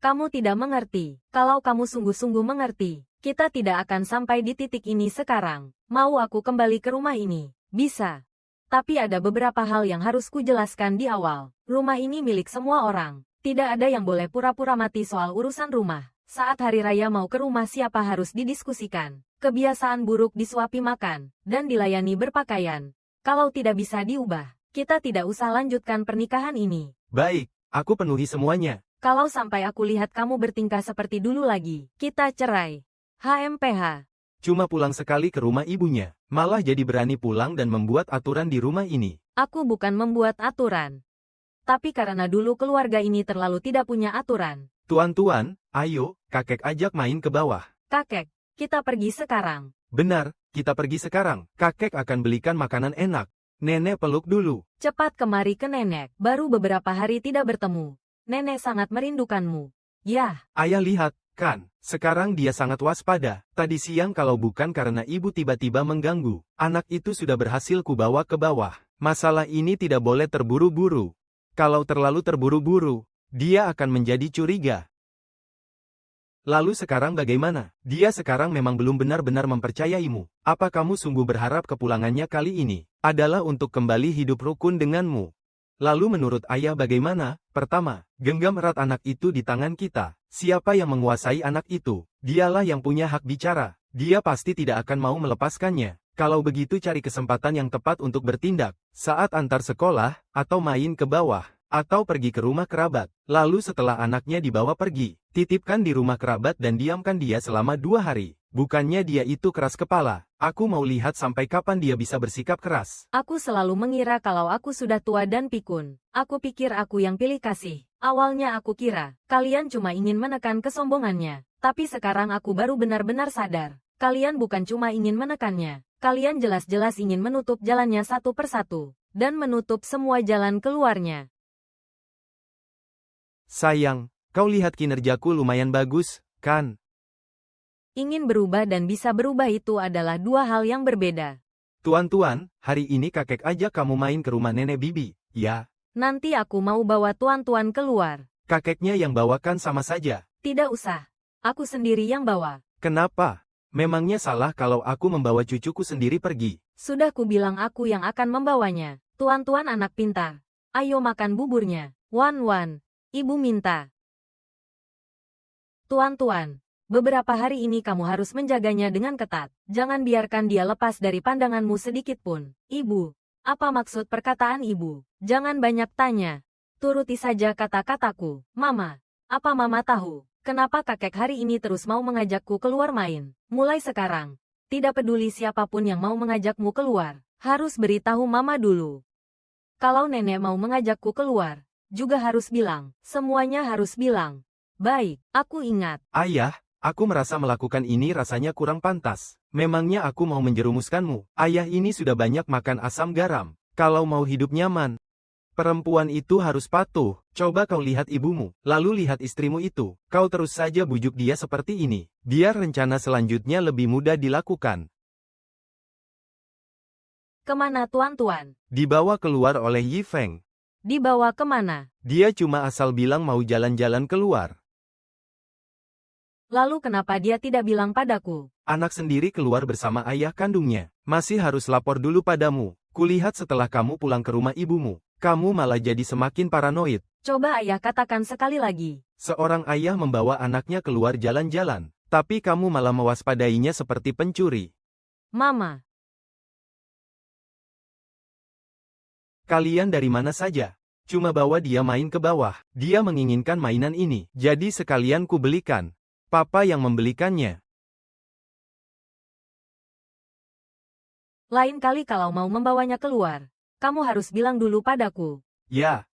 S1: Kamu tidak mengerti. Kalau kamu sungguh-sungguh mengerti, kita tidak akan sampai di titik ini sekarang. Mau aku kembali ke rumah ini? Bisa. Tapi ada beberapa hal yang harus kujelaskan di awal. Rumah ini milik semua orang. Tidak ada yang boleh pura-pura mati soal urusan rumah. Saat hari raya mau ke rumah siapa harus didiskusikan. Kebiasaan buruk disuapi makan, dan dilayani berpakaian. Kalau tidak bisa diubah, kita tidak usah lanjutkan pernikahan ini.
S2: Baik, aku penuhi semuanya.
S1: Kalau sampai aku lihat kamu bertingkah seperti dulu lagi, kita cerai. HMPH.
S2: Cuma pulang sekali ke rumah ibunya, malah jadi berani pulang dan membuat aturan di rumah ini.
S1: Aku bukan membuat aturan. Tapi karena dulu keluarga ini terlalu tidak punya aturan.
S2: Tuan-tuan, ayo, kakek ajak main ke bawah.
S1: Kakek, kita pergi sekarang.
S2: Benar, kita pergi sekarang. Kakek akan belikan makanan enak. Nenek peluk dulu.
S1: Cepat kemari ke nenek. Baru beberapa hari tidak bertemu. Nenek sangat merindukanmu. Yah.
S2: Ayah lihat, kan, sekarang dia sangat waspada. Tadi siang kalau bukan karena ibu tiba-tiba mengganggu, anak itu sudah berhasil kubawa ke bawah. Masalah ini tidak boleh terburu-buru. Kalau terlalu terburu-buru, dia akan menjadi curiga. Lalu sekarang bagaimana? Dia sekarang memang belum benar-benar mempercayaimu. Apa kamu sungguh berharap kepulangannya kali ini adalah untuk kembali hidup rukun denganmu? Lalu menurut ayah bagaimana? Pertama, genggam erat anak itu di tangan kita. Siapa yang menguasai anak itu? Dialah yang punya hak bicara. Dia pasti tidak akan mau melepaskannya. Kalau begitu cari kesempatan yang tepat untuk bertindak. Saat antar sekolah, atau main ke bawah, atau pergi ke rumah kerabat. Lalu setelah anaknya dibawa pergi, titipkan di rumah kerabat dan diamkan dia selama 2 hari. Bukannya dia itu keras kepala. Aku mau lihat sampai kapan dia bisa bersikap keras.
S1: Aku selalu mengira kalau aku sudah tua dan pikun. Aku pikir aku yang pilih kasih. Awalnya aku kira, kalian cuma ingin menekan kesombongannya. Tapi sekarang aku baru benar-benar sadar. Kalian bukan cuma ingin menekannya. Kalian jelas-jelas ingin menutup jalannya satu persatu. Dan menutup semua jalan keluarnya.
S2: Sayang, kau lihat kinerjaku lumayan bagus, kan?
S1: Ingin berubah dan bisa berubah itu adalah 2 hal yang berbeda.
S2: Tuan-tuan, hari ini kakek ajak kamu main ke rumah nenek bibi, ya?
S1: Nanti aku mau bawa tuan-tuan keluar.
S2: Kakeknya yang bawakan sama saja.
S1: Tidak usah. Aku sendiri yang bawa.
S2: Kenapa? Memangnya salah kalau aku membawa cucuku sendiri pergi?
S1: Sudah kubilang aku yang akan membawanya. Tuan-tuan anak pintar. Ayo makan buburnya. Wan, ibu minta. Tuan-tuan, beberapa hari ini kamu harus menjaganya dengan ketat. Jangan biarkan dia lepas dari pandanganmu sedikit pun. Ibu, apa maksud perkataan ibu? Jangan banyak tanya. Turuti saja kata-kataku. Mama, apa mama tahu? Kenapa kakek hari ini terus mau mengajakku keluar main? Mulai sekarang, tidak peduli siapapun yang mau mengajakmu keluar, harus beritahu mama dulu. Kalau nenek mau mengajakku keluar, juga harus bilang. Semuanya harus bilang. Baik, aku ingat.
S2: Ayah, aku merasa melakukan ini rasanya kurang pantas. Memangnya aku mau menjerumuskanmu? Ayah ini sudah banyak makan asam garam. Kalau mau hidup nyaman, perempuan itu harus patuh. Coba kau lihat ibumu, lalu lihat istrimu itu. Kau terus saja bujuk dia seperti ini. Biar rencana selanjutnya lebih mudah dilakukan.
S1: Kemana tuan-tuan?
S2: Dibawa keluar oleh Yi Feng.
S1: Dibawa kemana?
S2: Dia cuma asal bilang mau jalan-jalan keluar.
S1: Lalu kenapa dia tidak bilang padaku?
S2: Anak sendiri keluar bersama ayah kandungnya. Masih harus lapor dulu padamu. Kulihat setelah kamu pulang ke rumah ibumu, kamu malah jadi semakin paranoid.
S1: Coba ayah katakan sekali lagi.
S2: Seorang ayah membawa anaknya keluar jalan-jalan, tapi kamu malah mewaspadainya seperti pencuri.
S1: Mama.
S2: Kalian dari mana saja? Cuma bawa dia main ke bawah. Dia menginginkan mainan ini, jadi sekalian ku belikan. Papa yang membelikannya.
S1: Lain kali kalau mau membawanya keluar, kamu harus bilang dulu padaku.
S2: Ya,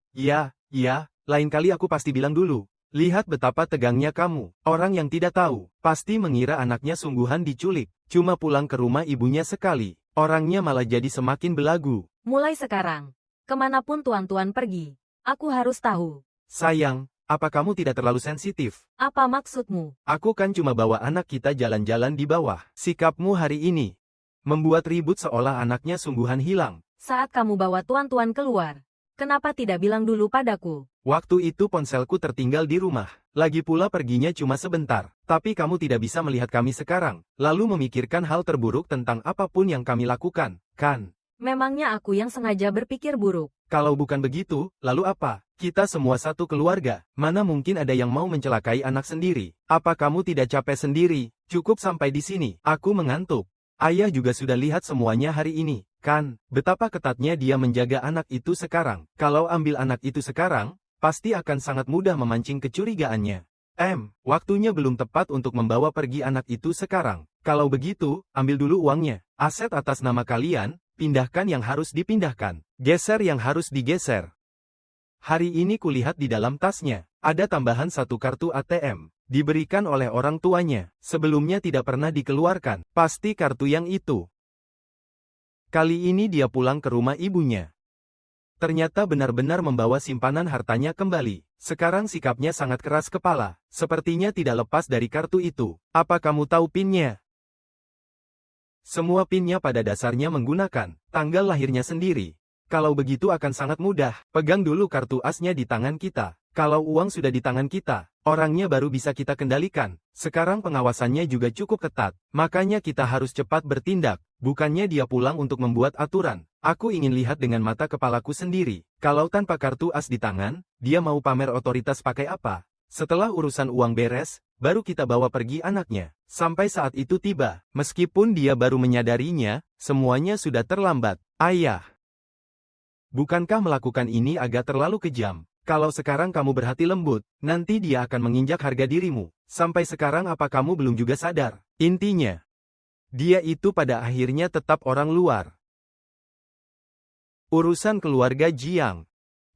S2: lain kali aku pasti bilang dulu. Lihat betapa tegangnya kamu. Orang yang tidak tahu, pasti mengira anaknya sungguhan diculik. Cuma pulang ke rumah ibunya sekali, orangnya malah jadi semakin belagu.
S1: Mulai sekarang, kemanapun tuan-tuan pergi, aku harus tahu.
S2: Sayang, apa kamu tidak terlalu sensitif?
S1: Apa maksudmu?
S2: Aku kan cuma bawa anak kita jalan-jalan di bawah. Sikapmu hari ini membuat ribut seolah anaknya sungguhan hilang.
S1: Saat kamu bawa tuan-tuan keluar, kenapa tidak bilang dulu padaku?
S2: Waktu itu ponselku tertinggal di rumah. Lagi pula perginya cuma sebentar. Tapi kamu tidak bisa melihat kami sekarang, lalu memikirkan hal terburuk tentang apapun yang kami lakukan, kan?
S1: Memangnya aku yang sengaja berpikir buruk?
S2: Kalau bukan begitu, lalu apa? Kita semua satu keluarga. Mana mungkin ada yang mau mencelakai anak sendiri? Apa kamu tidak capek sendiri? Cukup sampai di sini. Aku mengantuk. Ayah juga sudah lihat semuanya hari ini, kan? Betapa ketatnya dia menjaga anak itu sekarang. Kalau ambil anak itu sekarang, pasti akan sangat mudah memancing kecurigaannya. Waktunya belum tepat untuk membawa pergi anak itu sekarang. Kalau begitu, ambil dulu uangnya. Aset atas nama kalian, pindahkan yang harus dipindahkan. Geser yang harus digeser. Hari ini kulihat di dalam tasnya, ada tambahan 1 kartu ATM. Diberikan oleh orang tuanya, sebelumnya tidak pernah dikeluarkan. Pasti kartu yang itu. Kali ini dia pulang ke rumah ibunya. Ternyata benar-benar membawa simpanan hartanya kembali. Sekarang sikapnya sangat keras kepala. Sepertinya tidak lepas dari kartu itu. Apa kamu tahu PIN-nya? Semua PIN-nya pada dasarnya menggunakan tanggal lahirnya sendiri. Kalau begitu akan sangat mudah. Pegang dulu kartu asnya di tangan kita. Kalau uang sudah di tangan kita, orangnya baru bisa kita kendalikan. Sekarang pengawasannya juga cukup ketat, makanya kita harus cepat bertindak. Bukannya dia pulang untuk membuat aturan. Aku ingin lihat dengan mata kepalaku sendiri. Kalau tanpa kartu as di tangan, dia mau pamer otoritas pakai apa? Setelah urusan uang beres, baru kita bawa pergi anaknya. Sampai saat itu tiba, meskipun dia baru menyadarinya, semuanya sudah terlambat. Ayah, bukankah melakukan ini agak terlalu kejam? Kalau sekarang kamu berhati lembut, nanti dia akan menginjak harga dirimu. Sampai sekarang apa kamu belum juga sadar? Intinya, dia itu pada akhirnya tetap orang luar. Urusan keluarga Jiang.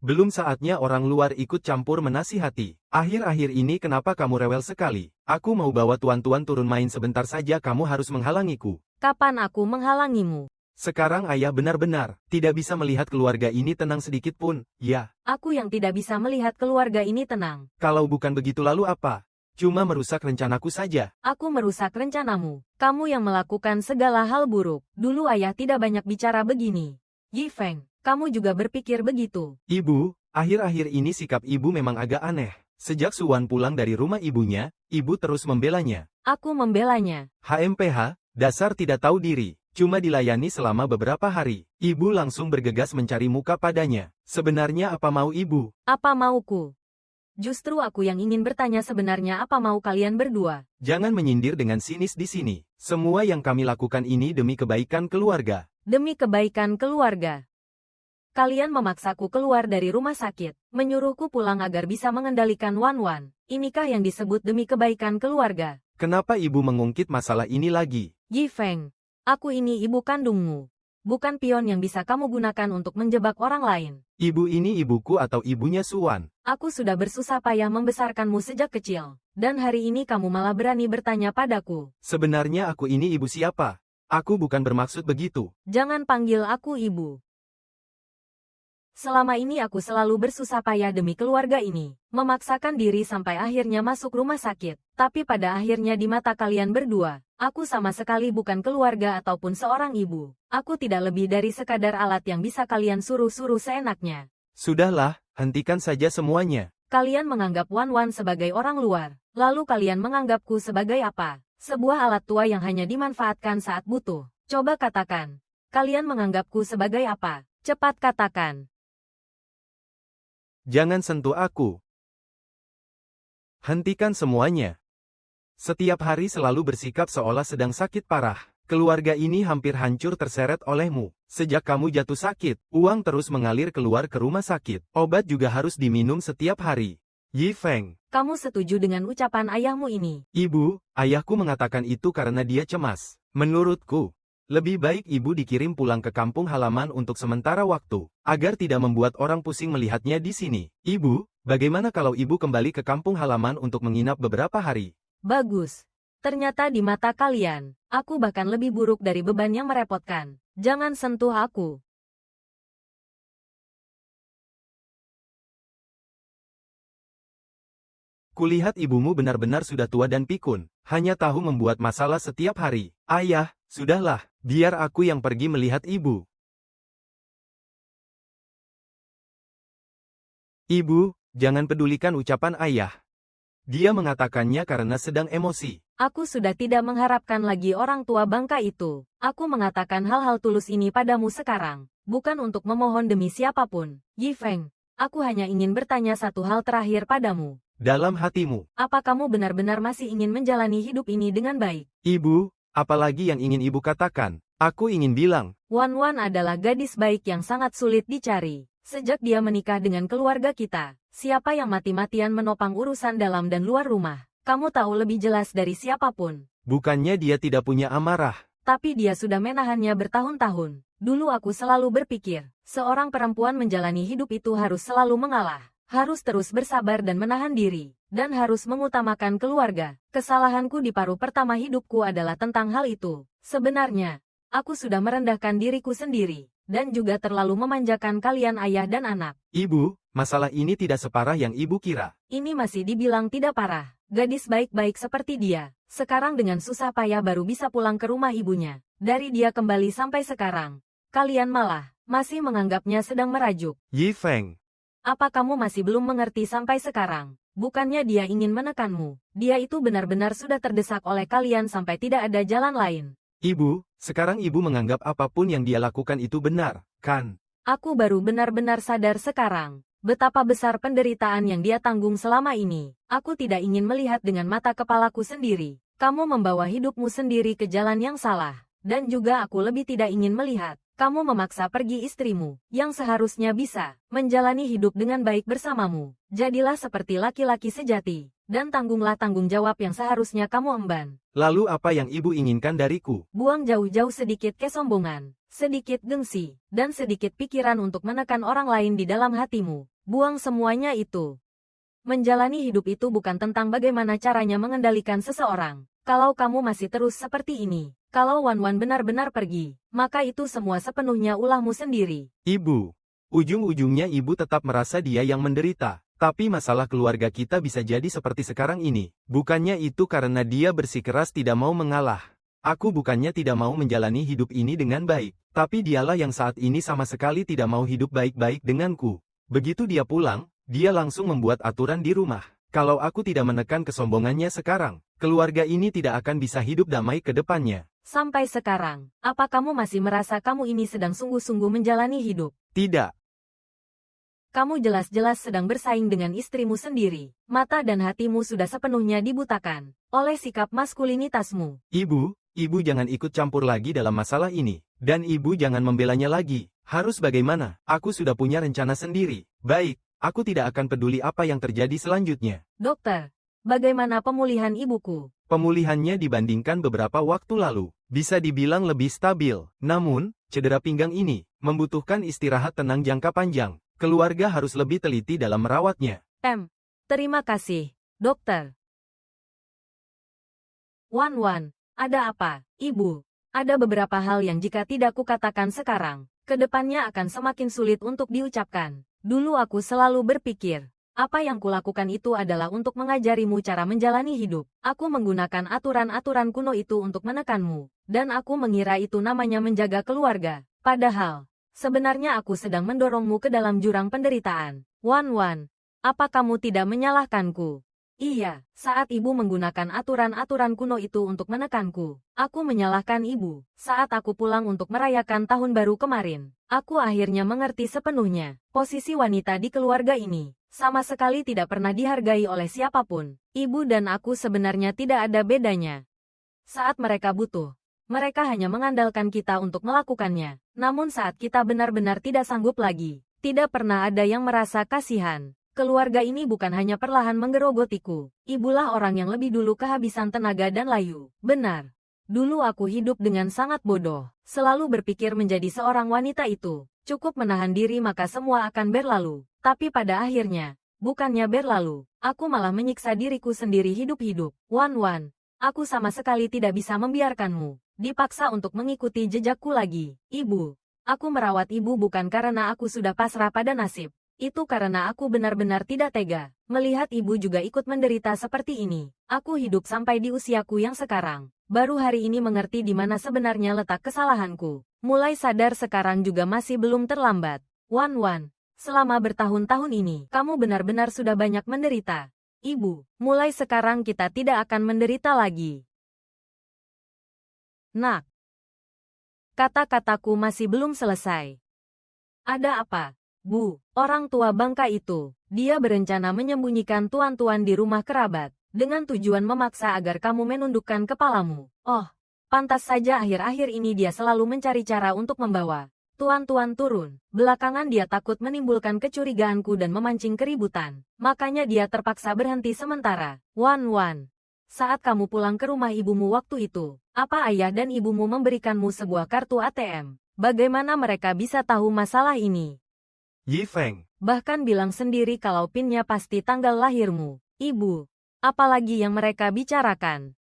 S2: Belum saatnya orang luar ikut campur menasihati. Akhir-akhir ini kenapa kamu rewel sekali? Aku mau bawa tuan-tuan turun main sebentar saja, kamu harus menghalangiku.
S1: Kapan aku menghalangimu?
S2: Sekarang ayah benar-benar tidak bisa melihat keluarga ini tenang sedikit pun, ya.
S1: Aku yang tidak bisa melihat keluarga ini tenang.
S2: Kalau bukan begitu lalu apa? Cuma merusak rencanaku saja.
S1: Aku merusak rencanamu. Kamu yang melakukan segala hal buruk. Dulu ayah tidak banyak bicara begini. Yi Feng, kamu juga berpikir begitu.
S2: Ibu, akhir-akhir ini sikap ibu memang agak aneh. Sejak Suwan pulang dari rumah ibunya, ibu terus membelanya.
S1: Aku membelanya.
S2: HMPH, dasar tidak tahu diri. Cuma dilayani selama beberapa hari. Ibu langsung bergegas mencari muka padanya. Sebenarnya apa mau ibu?
S1: Apa mauku? Justru aku yang ingin bertanya sebenarnya apa mau kalian berdua.
S2: Jangan menyindir dengan sinis di sini. Semua yang kami lakukan ini demi kebaikan keluarga.
S1: Demi kebaikan keluarga. Kalian memaksaku keluar dari rumah sakit, menyuruhku pulang agar bisa mengendalikan Wan-Wan. Inikah yang disebut demi kebaikan keluarga?
S2: Kenapa ibu mengungkit masalah ini lagi?
S1: Yi Feng, aku ini ibu kandungmu. Bukan pion yang bisa kamu gunakan untuk menjebak orang lain.
S2: Ibu ini ibuku atau ibunya Suwan?
S1: Aku sudah bersusah payah membesarkanmu sejak kecil. Dan hari ini kamu malah berani bertanya padaku.
S2: Sebenarnya aku ini ibu siapa? Aku bukan bermaksud begitu.
S1: Jangan panggil aku ibu. Selama ini aku selalu bersusah payah demi keluarga ini, memaksakan diri sampai akhirnya masuk rumah sakit. Tapi pada akhirnya di mata kalian berdua, aku sama sekali bukan keluarga ataupun seorang ibu. Aku tidak lebih dari sekadar alat yang bisa kalian suruh-suruh seenaknya.
S2: Sudahlah, hentikan saja semuanya.
S1: Kalian menganggap Wan-Wan sebagai orang luar, lalu kalian menganggapku sebagai apa? Sebuah alat tua yang hanya dimanfaatkan saat butuh. Coba katakan, kalian menganggapku sebagai apa? Cepat katakan.
S2: Jangan sentuh aku. Hentikan semuanya. Setiap hari selalu bersikap seolah sedang sakit parah. Keluarga ini hampir hancur terseret olehmu. Sejak kamu jatuh sakit, uang terus mengalir keluar ke rumah sakit. Obat juga harus diminum setiap hari. Yi Feng,
S1: Kamu setuju dengan ucapan ayahmu ini?
S2: ibu, ayahku mengatakan itu karena dia cemas. Menurutku, lebih baik ibu dikirim pulang ke kampung halaman untuk sementara waktu, agar tidak membuat orang pusing melihatnya di sini. Ibu, bagaimana kalau ibu kembali ke kampung halaman untuk menginap beberapa hari?
S1: Bagus. Ternyata di mata kalian, aku bahkan lebih buruk dari beban yang merepotkan. Jangan sentuh aku.
S2: Kulihat ibumu benar-benar sudah tua dan pikun, hanya tahu membuat masalah setiap hari. Ayah, sudahlah, biar aku yang pergi melihat ibu. Ibu, jangan pedulikan ucapan ayah. Dia mengatakannya karena sedang emosi.
S1: Aku sudah tidak mengharapkan lagi orang tua bangka itu. Aku mengatakan hal-hal tulus ini padamu sekarang, bukan untuk memohon demi siapapun. Yi Feng, aku hanya ingin bertanya satu hal terakhir padamu.
S2: Dalam hatimu,
S1: Apa kamu benar-benar masih ingin menjalani hidup ini dengan baik?
S2: ibu, apalagi yang ingin ibu katakan? Aku ingin bilang,
S1: Wan-Wan adalah gadis baik yang sangat sulit dicari. Sejak dia menikah dengan keluarga kita, siapa yang mati-matian menopang urusan dalam dan luar rumah? Kamu tahu lebih jelas dari siapapun.
S2: bukannya dia tidak punya amarah.
S1: Tapi dia sudah menahannya bertahun-tahun. Dulu aku selalu berpikir, seorang perempuan menjalani hidup itu harus selalu mengalah. Harus terus bersabar dan menahan diri. Dan harus mengutamakan keluarga. Kesalahanku di paruh pertama hidupku adalah tentang hal itu. Sebenarnya, aku sudah merendahkan diriku sendiri. Dan juga terlalu memanjakan kalian ayah dan anak.
S2: Ibu, masalah ini tidak separah yang ibu kira.
S1: Ini masih dibilang tidak parah. Gadis baik-baik seperti dia. Sekarang dengan susah payah baru bisa pulang ke rumah ibunya. Dari dia kembali sampai sekarang. Kalian malah masih menganggapnya sedang merajuk.
S2: Yi Feng,
S1: Apa kamu masih belum mengerti sampai sekarang? Bukannya dia ingin menekanmu. Dia itu benar-benar sudah terdesak oleh kalian sampai tidak ada jalan lain.
S2: Ibu, sekarang ibu menganggap apapun yang dia lakukan itu benar, kan?
S1: Aku baru benar-benar sadar sekarang. Betapa besar penderitaan yang dia tanggung selama ini. Aku tidak ingin melihat dengan mata kepalaku sendiri. Kamu membawa hidupmu sendiri ke jalan yang salah. Dan juga aku lebih tidak ingin melihat kamu memaksa pergi istrimu, yang seharusnya bisa menjalani hidup dengan baik bersamamu. Jadilah seperti laki-laki sejati, dan tanggunglah tanggung jawab yang seharusnya kamu emban.
S2: Lalu apa yang ibu inginkan dariku?
S1: Buang jauh-jauh sedikit kesombongan, sedikit gengsi, dan sedikit pikiran untuk menekan orang lain di dalam hatimu. Buang semuanya itu. Menjalani hidup itu bukan tentang bagaimana caranya mengendalikan seseorang. Kalau kamu masih terus seperti ini, kalau Wan benar-benar pergi, maka itu semua sepenuhnya ulahmu sendiri.
S2: Ibu, ujung-ujungnya ibu tetap merasa dia yang menderita. Tapi masalah keluarga kita bisa jadi seperti sekarang ini. Bukannya itu karena dia bersikeras tidak mau mengalah. Aku bukannya tidak mau menjalani hidup ini dengan baik. Tapi dialah yang saat ini sama sekali tidak mau hidup baik-baik denganku. Begitu dia pulang, dia langsung membuat aturan di rumah. Kalau aku tidak menekan kesombongannya sekarang, keluarga ini tidak akan bisa hidup damai ke depannya.
S1: Sampai sekarang, apa kamu masih merasa kamu ini sedang sungguh-sungguh menjalani hidup?
S2: Tidak.
S1: Kamu jelas-jelas sedang bersaing dengan istrimu sendiri. Mata dan hatimu sudah sepenuhnya dibutakan oleh sikap maskulinitasmu.
S2: Ibu jangan ikut campur lagi dalam masalah ini. Dan ibu jangan membelanya lagi. Harus bagaimana? Aku sudah punya rencana sendiri. Baik, aku tidak akan peduli apa yang terjadi selanjutnya.
S1: Dokter, bagaimana pemulihan ibuku?
S2: Pemulihannya dibandingkan beberapa waktu lalu, bisa dibilang lebih stabil. Namun, cedera pinggang ini membutuhkan istirahat tenang jangka panjang. Keluarga harus lebih teliti dalam merawatnya.
S1: Terima kasih, dokter. Wan, ada apa, ibu? Ada beberapa hal yang jika tidak kukatakan sekarang, kedepannya akan semakin sulit untuk diucapkan. Dulu aku selalu berpikir, apa yang kulakukan itu adalah untuk mengajarimu cara menjalani hidup. Aku menggunakan aturan-aturan kuno itu untuk menekanmu, dan aku mengira itu namanya menjaga keluarga. Padahal, sebenarnya aku sedang mendorongmu ke dalam jurang penderitaan. Wan, apa kamu tidak menyalahkanku? Iya, saat ibu menggunakan aturan-aturan kuno itu untuk menekanku, aku menyalahkan ibu. Saat aku pulang untuk merayakan tahun baru kemarin, aku akhirnya mengerti sepenuhnya. Posisi wanita di keluarga ini sama sekali tidak pernah dihargai oleh siapapun. Ibu dan aku sebenarnya tidak ada bedanya. Saat mereka butuh, mereka hanya mengandalkan kita untuk melakukannya. Namun saat kita benar-benar tidak sanggup lagi, tidak pernah ada yang merasa kasihan. Keluarga ini bukan hanya perlahan menggerogotiku. Ibulah orang yang lebih dulu kehabisan tenaga dan layu. Benar. Dulu aku hidup dengan sangat bodoh. Selalu berpikir menjadi seorang wanita itu cukup menahan diri maka semua akan berlalu. Tapi pada akhirnya, bukannya berlalu, aku malah menyiksa diriku sendiri hidup-hidup. Wan, aku sama sekali tidak bisa membiarkanmu dipaksa untuk mengikuti jejakku lagi. Ibu, aku merawat ibu bukan karena aku sudah pasrah pada nasib. Itu karena aku benar-benar tidak tega melihat ibu juga ikut menderita seperti ini. Aku hidup sampai di usiaku yang sekarang. Baru hari ini mengerti di mana sebenarnya letak kesalahanku. Mulai sadar sekarang juga masih belum terlambat. Wan, selama bertahun-tahun ini, kamu benar-benar sudah banyak menderita. Ibu, mulai sekarang kita tidak akan menderita lagi. Nak. Kata-kataku masih belum selesai. Ada apa? Bu, orang tua bangka itu, dia berencana menyembunyikan tuan-tuan di rumah kerabat, dengan tujuan memaksa agar kamu menundukkan kepalamu. Oh, pantas saja akhir-akhir ini dia selalu mencari cara untuk membawa tuan-tuan turun. Belakangan dia takut menimbulkan kecurigaanku dan memancing keributan, makanya dia terpaksa berhenti sementara. Wan, saat kamu pulang ke rumah ibumu waktu itu, apa ayah dan ibumu memberikanmu sebuah kartu ATM? Bagaimana mereka bisa tahu masalah ini?
S2: Yifeng,
S1: Bahkan bilang sendiri kalau pinnya pasti tanggal lahirmu. Ibu, apalagi yang mereka bicarakan.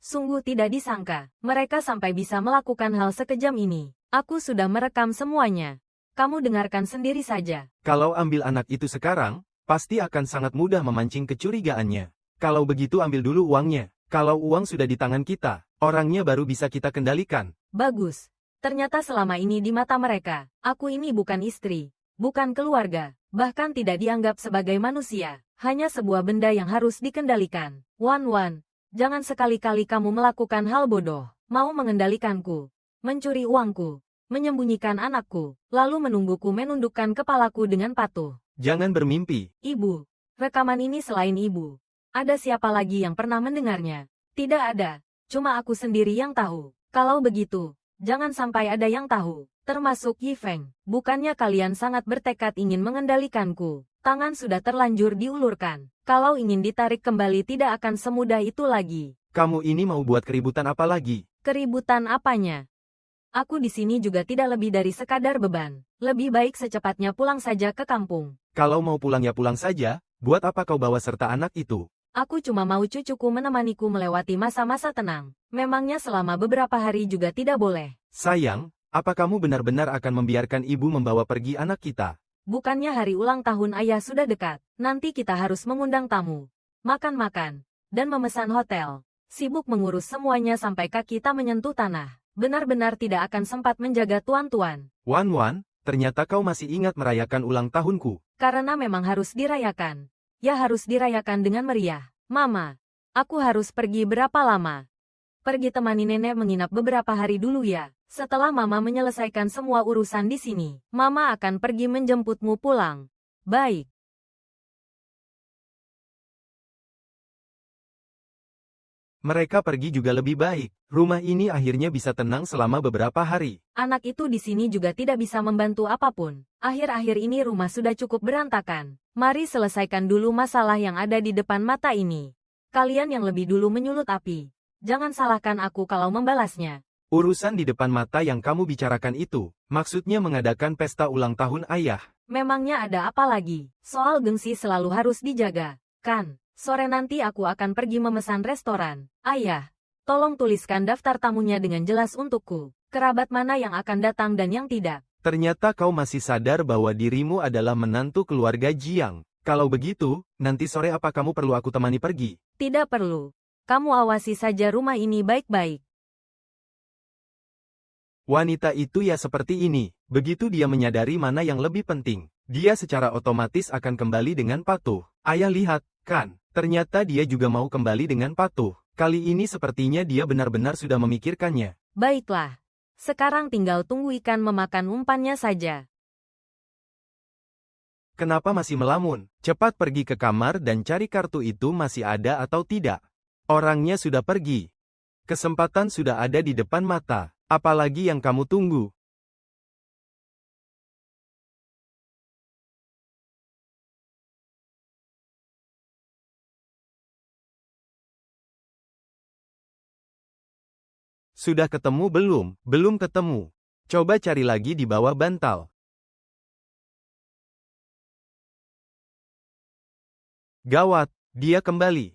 S1: Sungguh tidak disangka, mereka sampai bisa melakukan hal sekejam ini. Aku sudah merekam semuanya. Kamu dengarkan sendiri saja.
S2: kalau ambil anak itu sekarang, pasti akan sangat mudah memancing kecurigaannya. Kalau begitu ambil dulu uangnya. Kalau uang sudah di tangan kita, orangnya baru bisa kita kendalikan.
S1: Bagus. Ternyata selama ini di mata mereka, aku ini bukan istri, bukan keluarga, bahkan tidak dianggap sebagai manusia, hanya sebuah benda yang harus dikendalikan. Wan, jangan sekali-kali kamu melakukan hal bodoh, mau mengendalikanku, mencuri uangku, menyembunyikan anakku, lalu menungguku menundukkan kepalaku dengan patuh.
S2: Jangan bermimpi.
S1: Ibu, rekaman ini selain ibu, ada siapa lagi yang pernah mendengarnya? Tidak ada, cuma aku sendiri yang tahu. Kalau begitu, jangan sampai ada yang tahu, termasuk Yi Feng. Bukannya kalian sangat bertekad ingin mengendalikanku? Tangan sudah terlanjur diulurkan. Kalau ingin ditarik kembali tidak akan semudah itu lagi.
S2: Kamu ini mau buat keributan apa lagi?
S1: Keributan apanya? Aku di sini juga tidak lebih dari sekadar beban. Lebih baik secepatnya pulang saja ke kampung.
S2: Kalau mau pulang ya pulang saja, buat apa kau bawa serta anak itu?
S1: Aku cuma mau cucuku menemaniku melewati masa-masa tenang. Memangnya selama beberapa hari juga tidak boleh.
S2: Sayang, apa kamu benar-benar akan membiarkan ibu membawa pergi anak kita?
S1: Bukannya hari ulang tahun ayah sudah dekat. Nanti kita harus mengundang tamu, makan-makan, dan memesan hotel. Sibuk mengurus semuanya sampai kaki tak menyentuh tanah. Benar-benar tidak akan sempat menjaga tuan-tuan.
S2: Wan, ternyata kau masih ingat merayakan ulang tahunku.
S1: Karena memang harus dirayakan. Ya harus dirayakan dengan meriah. Mama, aku harus pergi berapa lama? Pergi temani nenek menginap beberapa hari dulu ya. Setelah Mama menyelesaikan semua urusan di sini, Mama akan pergi menjemputmu pulang. Baik.
S2: Mereka pergi juga lebih baik. Rumah ini akhirnya bisa tenang selama beberapa hari.
S1: Anak itu di sini juga tidak bisa membantu apapun. Akhir-akhir ini rumah sudah cukup berantakan. Mari selesaikan dulu masalah yang ada di depan mata ini. Kalian yang lebih dulu menyulut api. Jangan salahkan aku kalau membalasnya.
S2: Urusan di depan mata yang kamu bicarakan itu, maksudnya mengadakan pesta ulang tahun ayah.
S1: Memangnya ada apa lagi? Soal gengsi selalu harus dijaga, kan? Sore nanti aku akan pergi memesan restoran. Ayah, tolong tuliskan daftar tamunya dengan jelas untukku. Kerabat mana yang akan datang dan yang tidak.
S2: Ternyata kau masih sadar bahwa dirimu adalah menantu keluarga Jiang. Kalau begitu, nanti sore apa kamu perlu aku temani pergi?
S1: Tidak perlu. Kamu awasi saja rumah ini baik-baik.
S2: Wanita itu ya seperti ini. Begitu dia menyadari mana yang lebih penting, dia secara otomatis akan kembali dengan patuh. Ayah lihat, kan? Ternyata dia juga mau kembali dengan patuh. Kali ini sepertinya dia benar-benar sudah memikirkannya.
S1: Baiklah. Sekarang tinggal tunggu ikan memakan umpannya saja.
S2: Kenapa masih melamun? Cepat pergi ke kamar dan cari kartu itu masih ada atau tidak. Orangnya sudah pergi. Kesempatan sudah ada di depan mata. Apalagi yang kamu tunggu? Sudah ketemu belum? Belum ketemu. Coba cari lagi di bawah bantal. Gawat, dia kembali.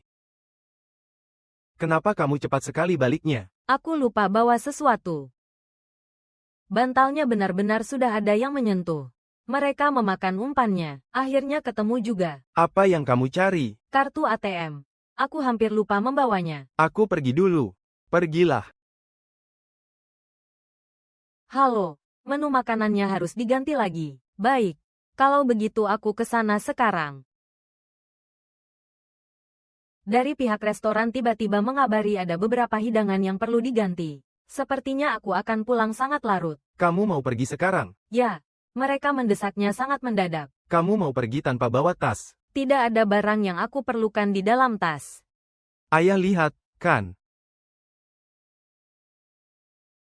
S2: Kenapa kamu cepat sekali baliknya?
S1: Aku lupa bawa sesuatu. Bantalnya benar-benar sudah ada yang menyentuh. Mereka memakan umpannya. Akhirnya ketemu juga.
S2: Apa yang kamu cari?
S1: Kartu ATM. Aku hampir lupa membawanya.
S2: Aku pergi dulu. Pergilah.
S1: Halo, menu makanannya harus diganti lagi. Baik, kalau begitu aku ke sana sekarang. Dari pihak restoran tiba-tiba mengabari ada beberapa hidangan yang perlu diganti. Sepertinya aku akan pulang sangat larut.
S2: Kamu mau pergi sekarang?
S1: Ya, mereka mendesaknya sangat mendadak.
S2: Kamu mau pergi tanpa bawa tas?
S1: Tidak ada barang yang aku perlukan di dalam tas.
S2: Ayah lihat, kan?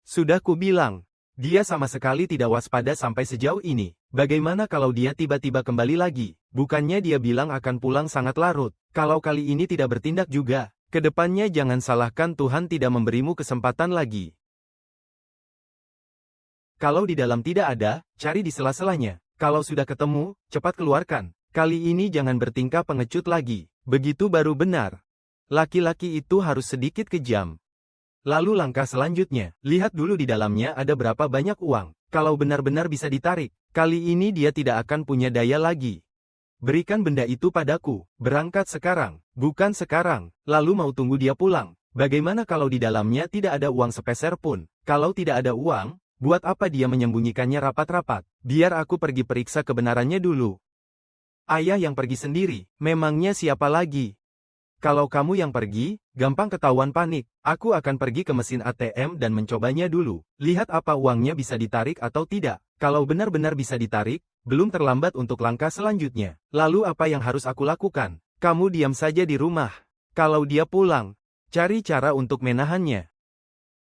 S2: Sudah kubilang. Dia sama sekali tidak waspada sampai sejauh ini. Bagaimana kalau dia tiba-tiba kembali lagi? Bukannya dia bilang akan pulang sangat larut. Kalau kali ini tidak bertindak juga, kedepannya jangan salahkan Tuhan tidak memberimu kesempatan lagi. Kalau di dalam tidak ada, cari di sela-selanya. Kalau sudah ketemu, cepat keluarkan. Kali ini jangan bertingkah pengecut lagi. Begitu baru benar. Laki-laki itu harus sedikit kejam. Lalu langkah selanjutnya, lihat dulu di dalamnya ada berapa banyak uang. Kalau benar-benar bisa ditarik, kali ini dia tidak akan punya daya lagi. Berikan benda itu padaku, berangkat sekarang, bukan sekarang, lalu mau tunggu dia pulang. Bagaimana kalau di dalamnya tidak ada uang sepeser pun? Kalau tidak ada uang, Buat apa dia menyembunyikannya rapat-rapat? Biar aku pergi periksa kebenarannya dulu. Ayah yang pergi sendiri, memangnya siapa lagi? Kalau kamu yang pergi, gampang ketahuan panik. Aku akan pergi ke mesin ATM dan mencobanya dulu. Lihat apa uangnya bisa ditarik atau tidak. Kalau benar-benar bisa ditarik, belum terlambat untuk langkah selanjutnya. Lalu apa yang harus aku lakukan? Kamu diam saja di rumah. Kalau dia pulang, cari cara untuk menahannya.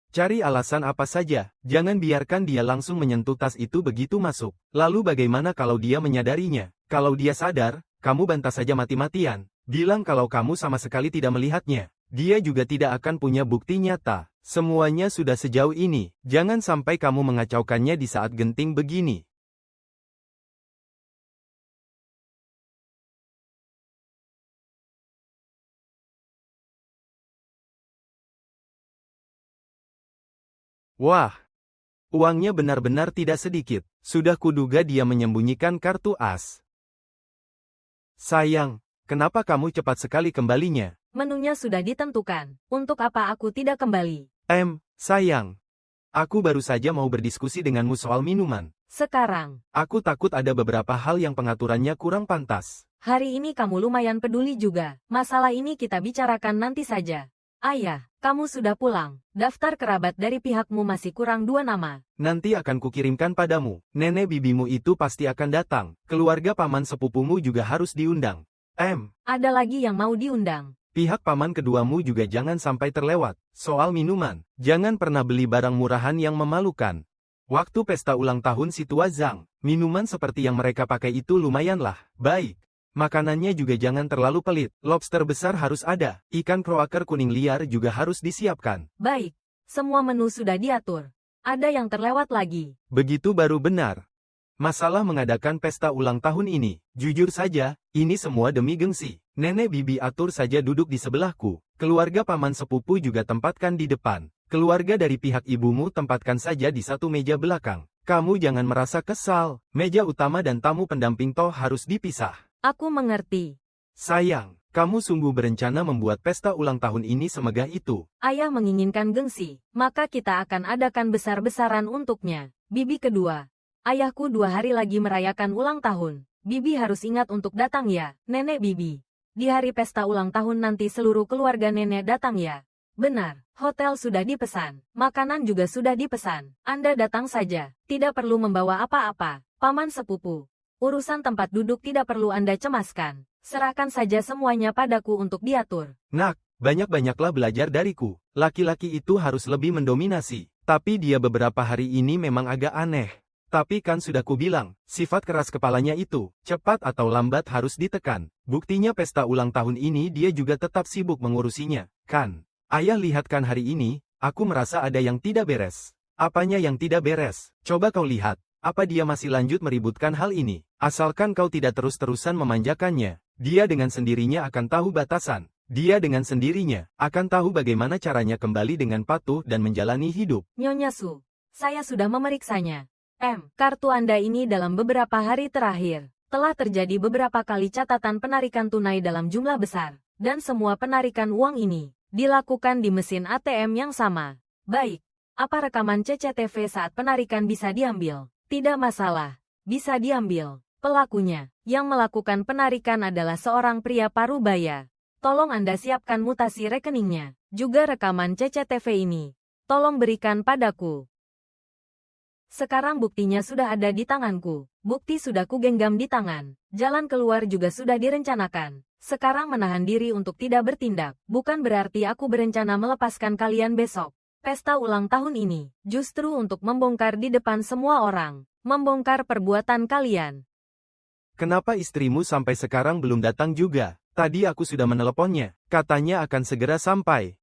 S2: Cari alasan apa saja, jangan biarkan dia langsung menyentuh tas itu begitu masuk. Lalu bagaimana kalau dia menyadarinya? Kalau dia sadar, kamu bantah saja mati-matian. Bilang kalau kamu sama sekali tidak melihatnya. Dia juga tidak akan punya bukti nyata. Semuanya sudah sejauh ini, jangan sampai kamu mengacaukannya di saat genting begini. Wah, uangnya benar-benar tidak sedikit. Sudah kuduga dia menyembunyikan kartu as. Sayang, kenapa kamu cepat sekali kembalinya?
S1: Menunya sudah ditentukan. Untuk apa aku tidak kembali?
S2: Sayang. Aku baru saja mau berdiskusi denganmu soal minuman.
S1: Sekarang,
S2: Aku takut ada beberapa hal yang pengaturannya kurang pantas.
S1: hari ini kamu lumayan peduli juga. Masalah ini kita bicarakan nanti saja. Ayah, kamu sudah pulang. Daftar kerabat dari pihakmu masih kurang 2 nama.
S2: Nanti akan kukirimkan padamu. Nenek bibimu itu pasti akan datang. Keluarga paman sepupumu juga harus diundang.
S1: Ada lagi yang mau diundang.
S2: Pihak paman keduamu juga jangan sampai terlewat. Soal minuman, jangan pernah beli barang murahan yang memalukan. Waktu pesta ulang tahun si tua Zhang, minuman seperti yang mereka pakai itu lumayanlah. Baik. Makanannya juga jangan terlalu pelit. Lobster besar harus ada. Ikan kroaker kuning liar juga harus disiapkan.
S1: Baik, semua menu sudah diatur. Ada yang terlewat lagi.
S2: Begitu baru benar. Masalah mengadakan pesta ulang tahun ini, jujur saja, ini semua demi gengsi. Nenek bibi atur saja duduk di sebelahku. Keluarga paman sepupu juga tempatkan di depan. Keluarga dari pihak ibumu tempatkan saja di satu meja belakang. Kamu jangan merasa kesal. Meja utama dan tamu pendamping toh harus dipisah.
S1: Aku mengerti.
S2: Sayang, kamu sungguh berencana membuat pesta ulang tahun ini semegah itu.
S1: Ayah menginginkan gengsi, maka kita akan adakan besar-besaran untuknya. Bibi kedua. Ayahku 2 hari lagi merayakan ulang tahun. Bibi harus ingat untuk datang ya, nenek bibi. Di hari pesta ulang tahun nanti seluruh keluarga nenek datang ya. Benar, hotel sudah dipesan, makanan juga sudah dipesan. Anda datang saja, tidak perlu membawa apa-apa. Paman sepupu. Urusan tempat duduk tidak perlu Anda cemaskan. Serahkan saja semuanya padaku untuk diatur.
S2: Nak, banyak-banyaklah belajar dariku. Laki-laki itu harus lebih mendominasi. Tapi dia beberapa hari ini memang agak aneh. Tapi kan sudah kubilang, sifat keras kepalanya itu, cepat atau lambat harus ditekan. Buktinya pesta ulang tahun ini dia juga tetap sibuk mengurusinya, kan? Ayah lihatkan hari ini, aku merasa ada yang tidak beres. Apanya yang tidak beres? Coba kau lihat, apa dia masih lanjut meributkan hal ini? Asalkan kau tidak terus-terusan memanjakannya, dia dengan sendirinya akan tahu batasan. Dia dengan sendirinya akan tahu bagaimana caranya kembali dengan patuh dan menjalani hidup.
S1: Nyonya Su, saya sudah memeriksanya. Kartu Anda ini dalam beberapa hari terakhir, telah terjadi beberapa kali catatan penarikan tunai dalam jumlah besar, dan semua penarikan uang ini dilakukan di mesin ATM yang sama. Baik, apa rekaman CCTV saat penarikan bisa diambil? Tidak masalah, bisa diambil. Pelakunya, yang melakukan penarikan adalah seorang pria parubaya. Tolong Anda siapkan mutasi rekeningnya, juga rekaman CCTV ini. Tolong berikan padaku. Sekarang buktinya sudah ada di tanganku. Bukti sudah kugenggam di tangan. Jalan keluar juga sudah direncanakan. Sekarang menahan diri untuk tidak bertindak. Bukan berarti aku berencana melepaskan kalian besok. Pesta ulang tahun ini, justru untuk membongkar di depan semua orang. Membongkar perbuatan kalian.
S2: Kenapa istrimu sampai sekarang belum datang juga? Tadi aku sudah meneleponnya. Katanya akan segera sampai.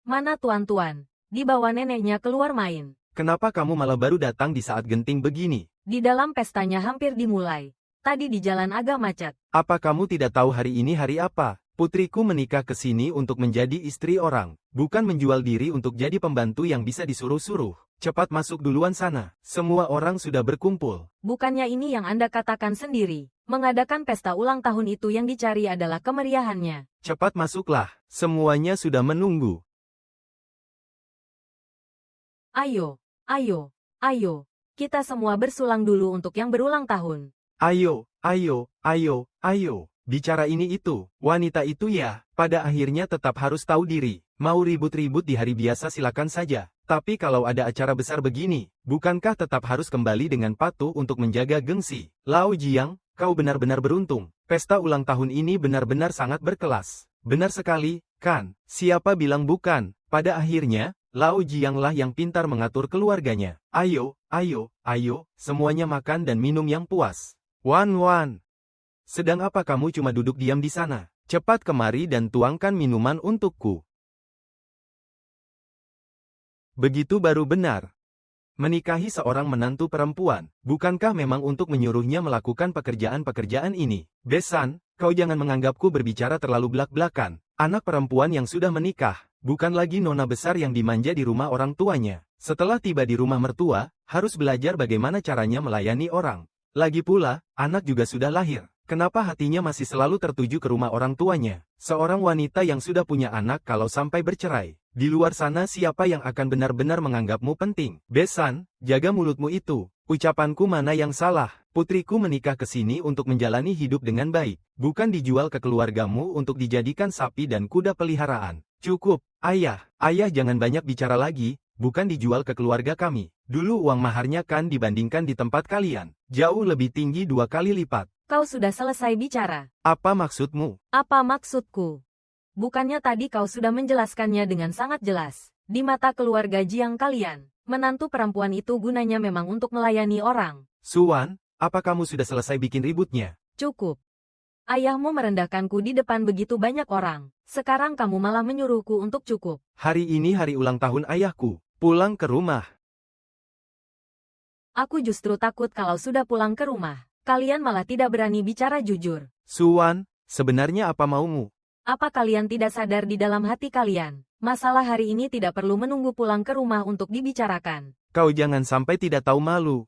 S1: Mana tuan-tuan? Dibawa neneknya keluar main.
S2: Kenapa kamu malah baru datang di saat genting begini?
S1: Di dalam pestanya hampir dimulai. Tadi di jalan agak macet.
S2: Apa kamu tidak tahu hari ini hari apa? Putriku menikah ke sini untuk menjadi istri orang, bukan menjual diri untuk jadi pembantu yang bisa disuruh-suruh. Cepat masuk duluan sana. Semua orang sudah berkumpul.
S1: Bukannya ini yang Anda katakan sendiri. Mengadakan pesta ulang tahun itu yang dicari adalah kemeriahannya.
S2: Cepat masuklah. Semuanya sudah menunggu.
S1: Ayo, Ayo, ayo, kita semua bersulang dulu untuk yang berulang tahun.
S2: Ayo, ayo, ayo, ayo. Bicara ini itu, wanita itu ya, pada akhirnya tetap harus tahu diri. Mau ribut-ribut di hari biasa silakan saja. Tapi kalau ada acara besar begini, bukankah tetap harus kembali dengan patuh untuk menjaga gengsi? Lao Jiang, kau benar-benar beruntung. Pesta ulang tahun ini benar-benar sangat berkelas. Benar sekali, kan? Siapa bilang bukan? Pada akhirnya, Lao Jianglah yang pintar mengatur keluarganya. Ayo, ayo, ayo, semuanya makan dan minum yang puas. Wan, sedang apa kamu cuma duduk diam di sana? Cepat kemari dan tuangkan minuman untukku. Begitu baru benar. Menikahi seorang menantu perempuan, bukankah memang untuk menyuruhnya melakukan pekerjaan-pekerjaan ini? Besan, kau jangan menganggapku berbicara terlalu belak-belakan. Anak perempuan yang sudah menikah, bukan lagi nona besar yang dimanja di rumah orang tuanya. Setelah tiba di rumah mertua, harus belajar bagaimana caranya melayani orang. Lagi pula, anak juga sudah lahir. Kenapa hatinya masih selalu tertuju ke rumah orang tuanya? Seorang wanita yang sudah punya anak kalau sampai bercerai. Di luar sana siapa yang akan benar-benar menganggapmu penting? Besan, jaga mulutmu itu. Ucapanku mana yang salah? Putriku menikah ke sini untuk menjalani hidup dengan baik. Bukan dijual ke keluargamu untuk dijadikan sapi dan kuda peliharaan. Cukup, ayah. Ayah jangan banyak bicara lagi. Bukan dijual ke keluarga kami. Dulu uang maharnya kan dibandingkan di tempat kalian. Jauh lebih tinggi 2 kali lipat.
S1: Kau sudah selesai bicara.
S2: Apa maksudmu?
S1: Apa maksudku? Bukannya tadi kau sudah menjelaskannya dengan sangat jelas. Di mata keluarga Jiang kalian, menantu perempuan itu gunanya memang untuk melayani orang.
S2: Suwan, apa kamu sudah selesai bikin ributnya?
S1: Cukup. Ayahmu merendahkanku di depan begitu banyak orang. Sekarang kamu malah menyuruhku untuk cukup.
S2: Hari ini hari ulang tahun ayahku. Pulang ke rumah.
S1: Aku justru takut kalau sudah pulang ke rumah. Kalian malah tidak berani bicara jujur.
S2: Suwan, sebenarnya apa maumu?
S1: Apa kalian tidak sadar di dalam hati kalian? Masalah hari ini tidak perlu menunggu pulang ke rumah untuk dibicarakan.
S2: Kau jangan sampai tidak tahu malu.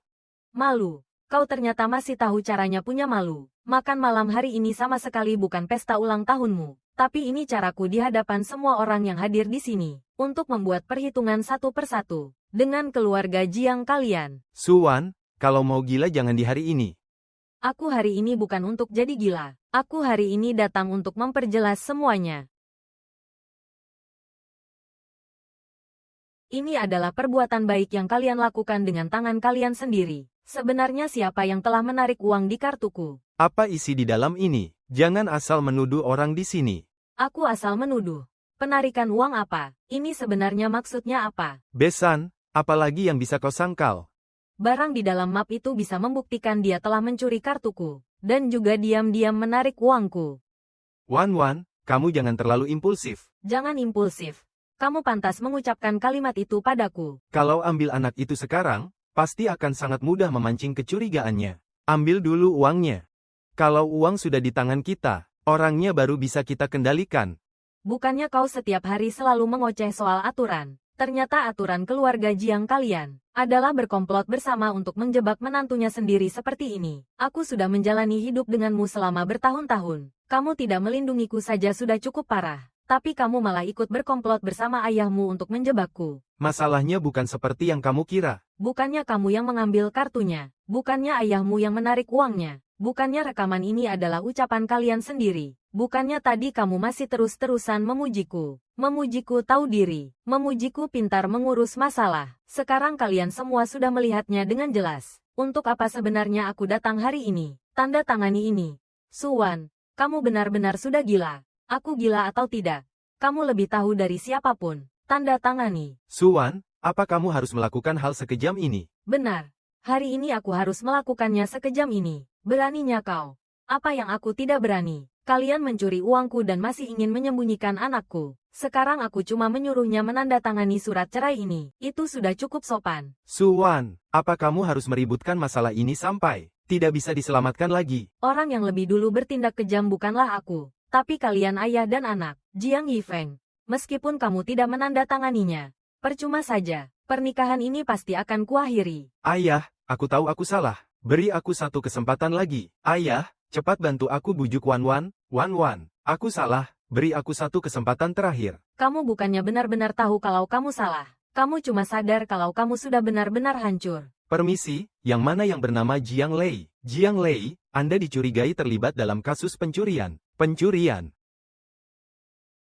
S1: Malu. Kau ternyata masih tahu caranya punya malu. Makan malam hari ini sama sekali bukan pesta ulang tahunmu. Tapi ini caraku di hadapan semua orang yang hadir di sini. Untuk membuat perhitungan satu persatu. Dengan keluarga Jiang kalian.
S2: Suwan, kalau mau gila jangan di hari ini.
S1: Aku hari ini bukan untuk jadi gila. Aku hari ini datang untuk memperjelas semuanya. Ini adalah perbuatan baik yang kalian lakukan dengan tangan kalian sendiri. Sebenarnya siapa yang telah menarik uang di kartuku?
S2: Apa isi di dalam ini? Jangan asal menuduh orang di sini.
S1: Aku asal menuduh. Penarikan uang apa? Ini sebenarnya maksudnya apa?
S2: Besan, apalagi yang bisa kau sangkal?
S1: Barang di dalam map itu bisa membuktikan dia telah mencuri kartuku. Dan juga diam-diam menarik uangku.
S2: Wan, kamu jangan terlalu impulsif.
S1: Jangan impulsif. Kamu pantas mengucapkan kalimat itu padaku.
S2: Kalau ambil anak itu sekarang, pasti akan sangat mudah memancing kecurigaannya. Ambil dulu uangnya. Kalau uang sudah di tangan kita, orangnya baru bisa kita kendalikan.
S1: Bukannya kau setiap hari selalu mengoceh soal aturan. Ternyata aturan keluarga Jiang kalian adalah berkomplot bersama untuk menjebak menantunya sendiri seperti ini. Aku sudah menjalani hidup denganmu selama bertahun-tahun. Kamu tidak melindungiku saja sudah cukup parah. Tapi kamu malah ikut berkomplot bersama ayahmu untuk menjebakku.
S2: Masalahnya bukan seperti yang kamu kira.
S1: Bukannya kamu yang mengambil kartunya. Bukannya ayahmu yang menarik uangnya. Bukannya rekaman ini adalah ucapan kalian sendiri. Bukannya tadi kamu masih terus-terusan memujiku. Memujiku tahu diri. Memujiku pintar mengurus masalah. Sekarang kalian semua sudah melihatnya dengan jelas. Untuk apa sebenarnya aku datang hari ini? Tanda tangani ini. Suwan, kamu benar-benar sudah gila. Aku gila atau tidak? Kamu lebih tahu dari siapapun. Tanda tangani.
S2: Suwan, apa kamu harus melakukan hal sekejam ini?
S1: Benar. Hari ini aku harus melakukannya sekejam ini. Beraninya kau. Apa yang aku tidak berani? Kalian mencuri uangku dan masih ingin menyembunyikan anakku. Sekarang aku cuma menyuruhnya menandatangani surat cerai ini. Itu sudah cukup sopan.
S2: Suwan, apa kamu harus meributkan masalah ini sampai tidak bisa diselamatkan lagi?
S1: Orang yang lebih dulu bertindak kejam bukanlah aku, tapi kalian ayah dan anak, Jiang Yifeng. Meskipun kamu tidak menandatanganinya, percuma saja. Pernikahan ini pasti akan kuakhiri.
S2: Ayah, aku tahu aku salah. Beri aku satu kesempatan lagi. Ayah, cepat bantu aku bujuk Wan. Aku salah. Beri aku satu kesempatan terakhir.
S1: Kamu bukannya benar-benar tahu kalau kamu salah. Kamu cuma sadar kalau kamu sudah benar-benar hancur.
S2: Permisi, yang mana yang bernama Jiang Lei? Jiang Lei, Anda dicurigai terlibat dalam kasus pencurian. Pencurian.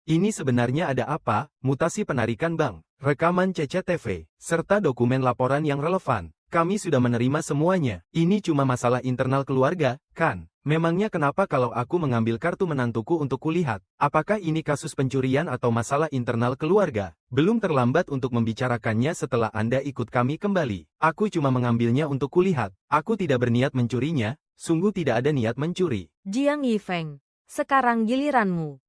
S2: Ini sebenarnya ada apa? Mutasi penarikan bank, rekaman CCTV, serta dokumen laporan yang relevan. Kami sudah menerima semuanya. Ini cuma masalah internal keluarga, kan? Memangnya kenapa kalau aku mengambil kartu menantuku untuk kulihat? Apakah ini kasus pencurian atau masalah internal keluarga? Belum terlambat untuk membicarakannya setelah Anda ikut kami kembali. Aku cuma mengambilnya untuk kulihat. Aku tidak berniat mencurinya, sungguh tidak ada niat mencuri.
S1: Jiang Yifeng, sekarang giliranmu.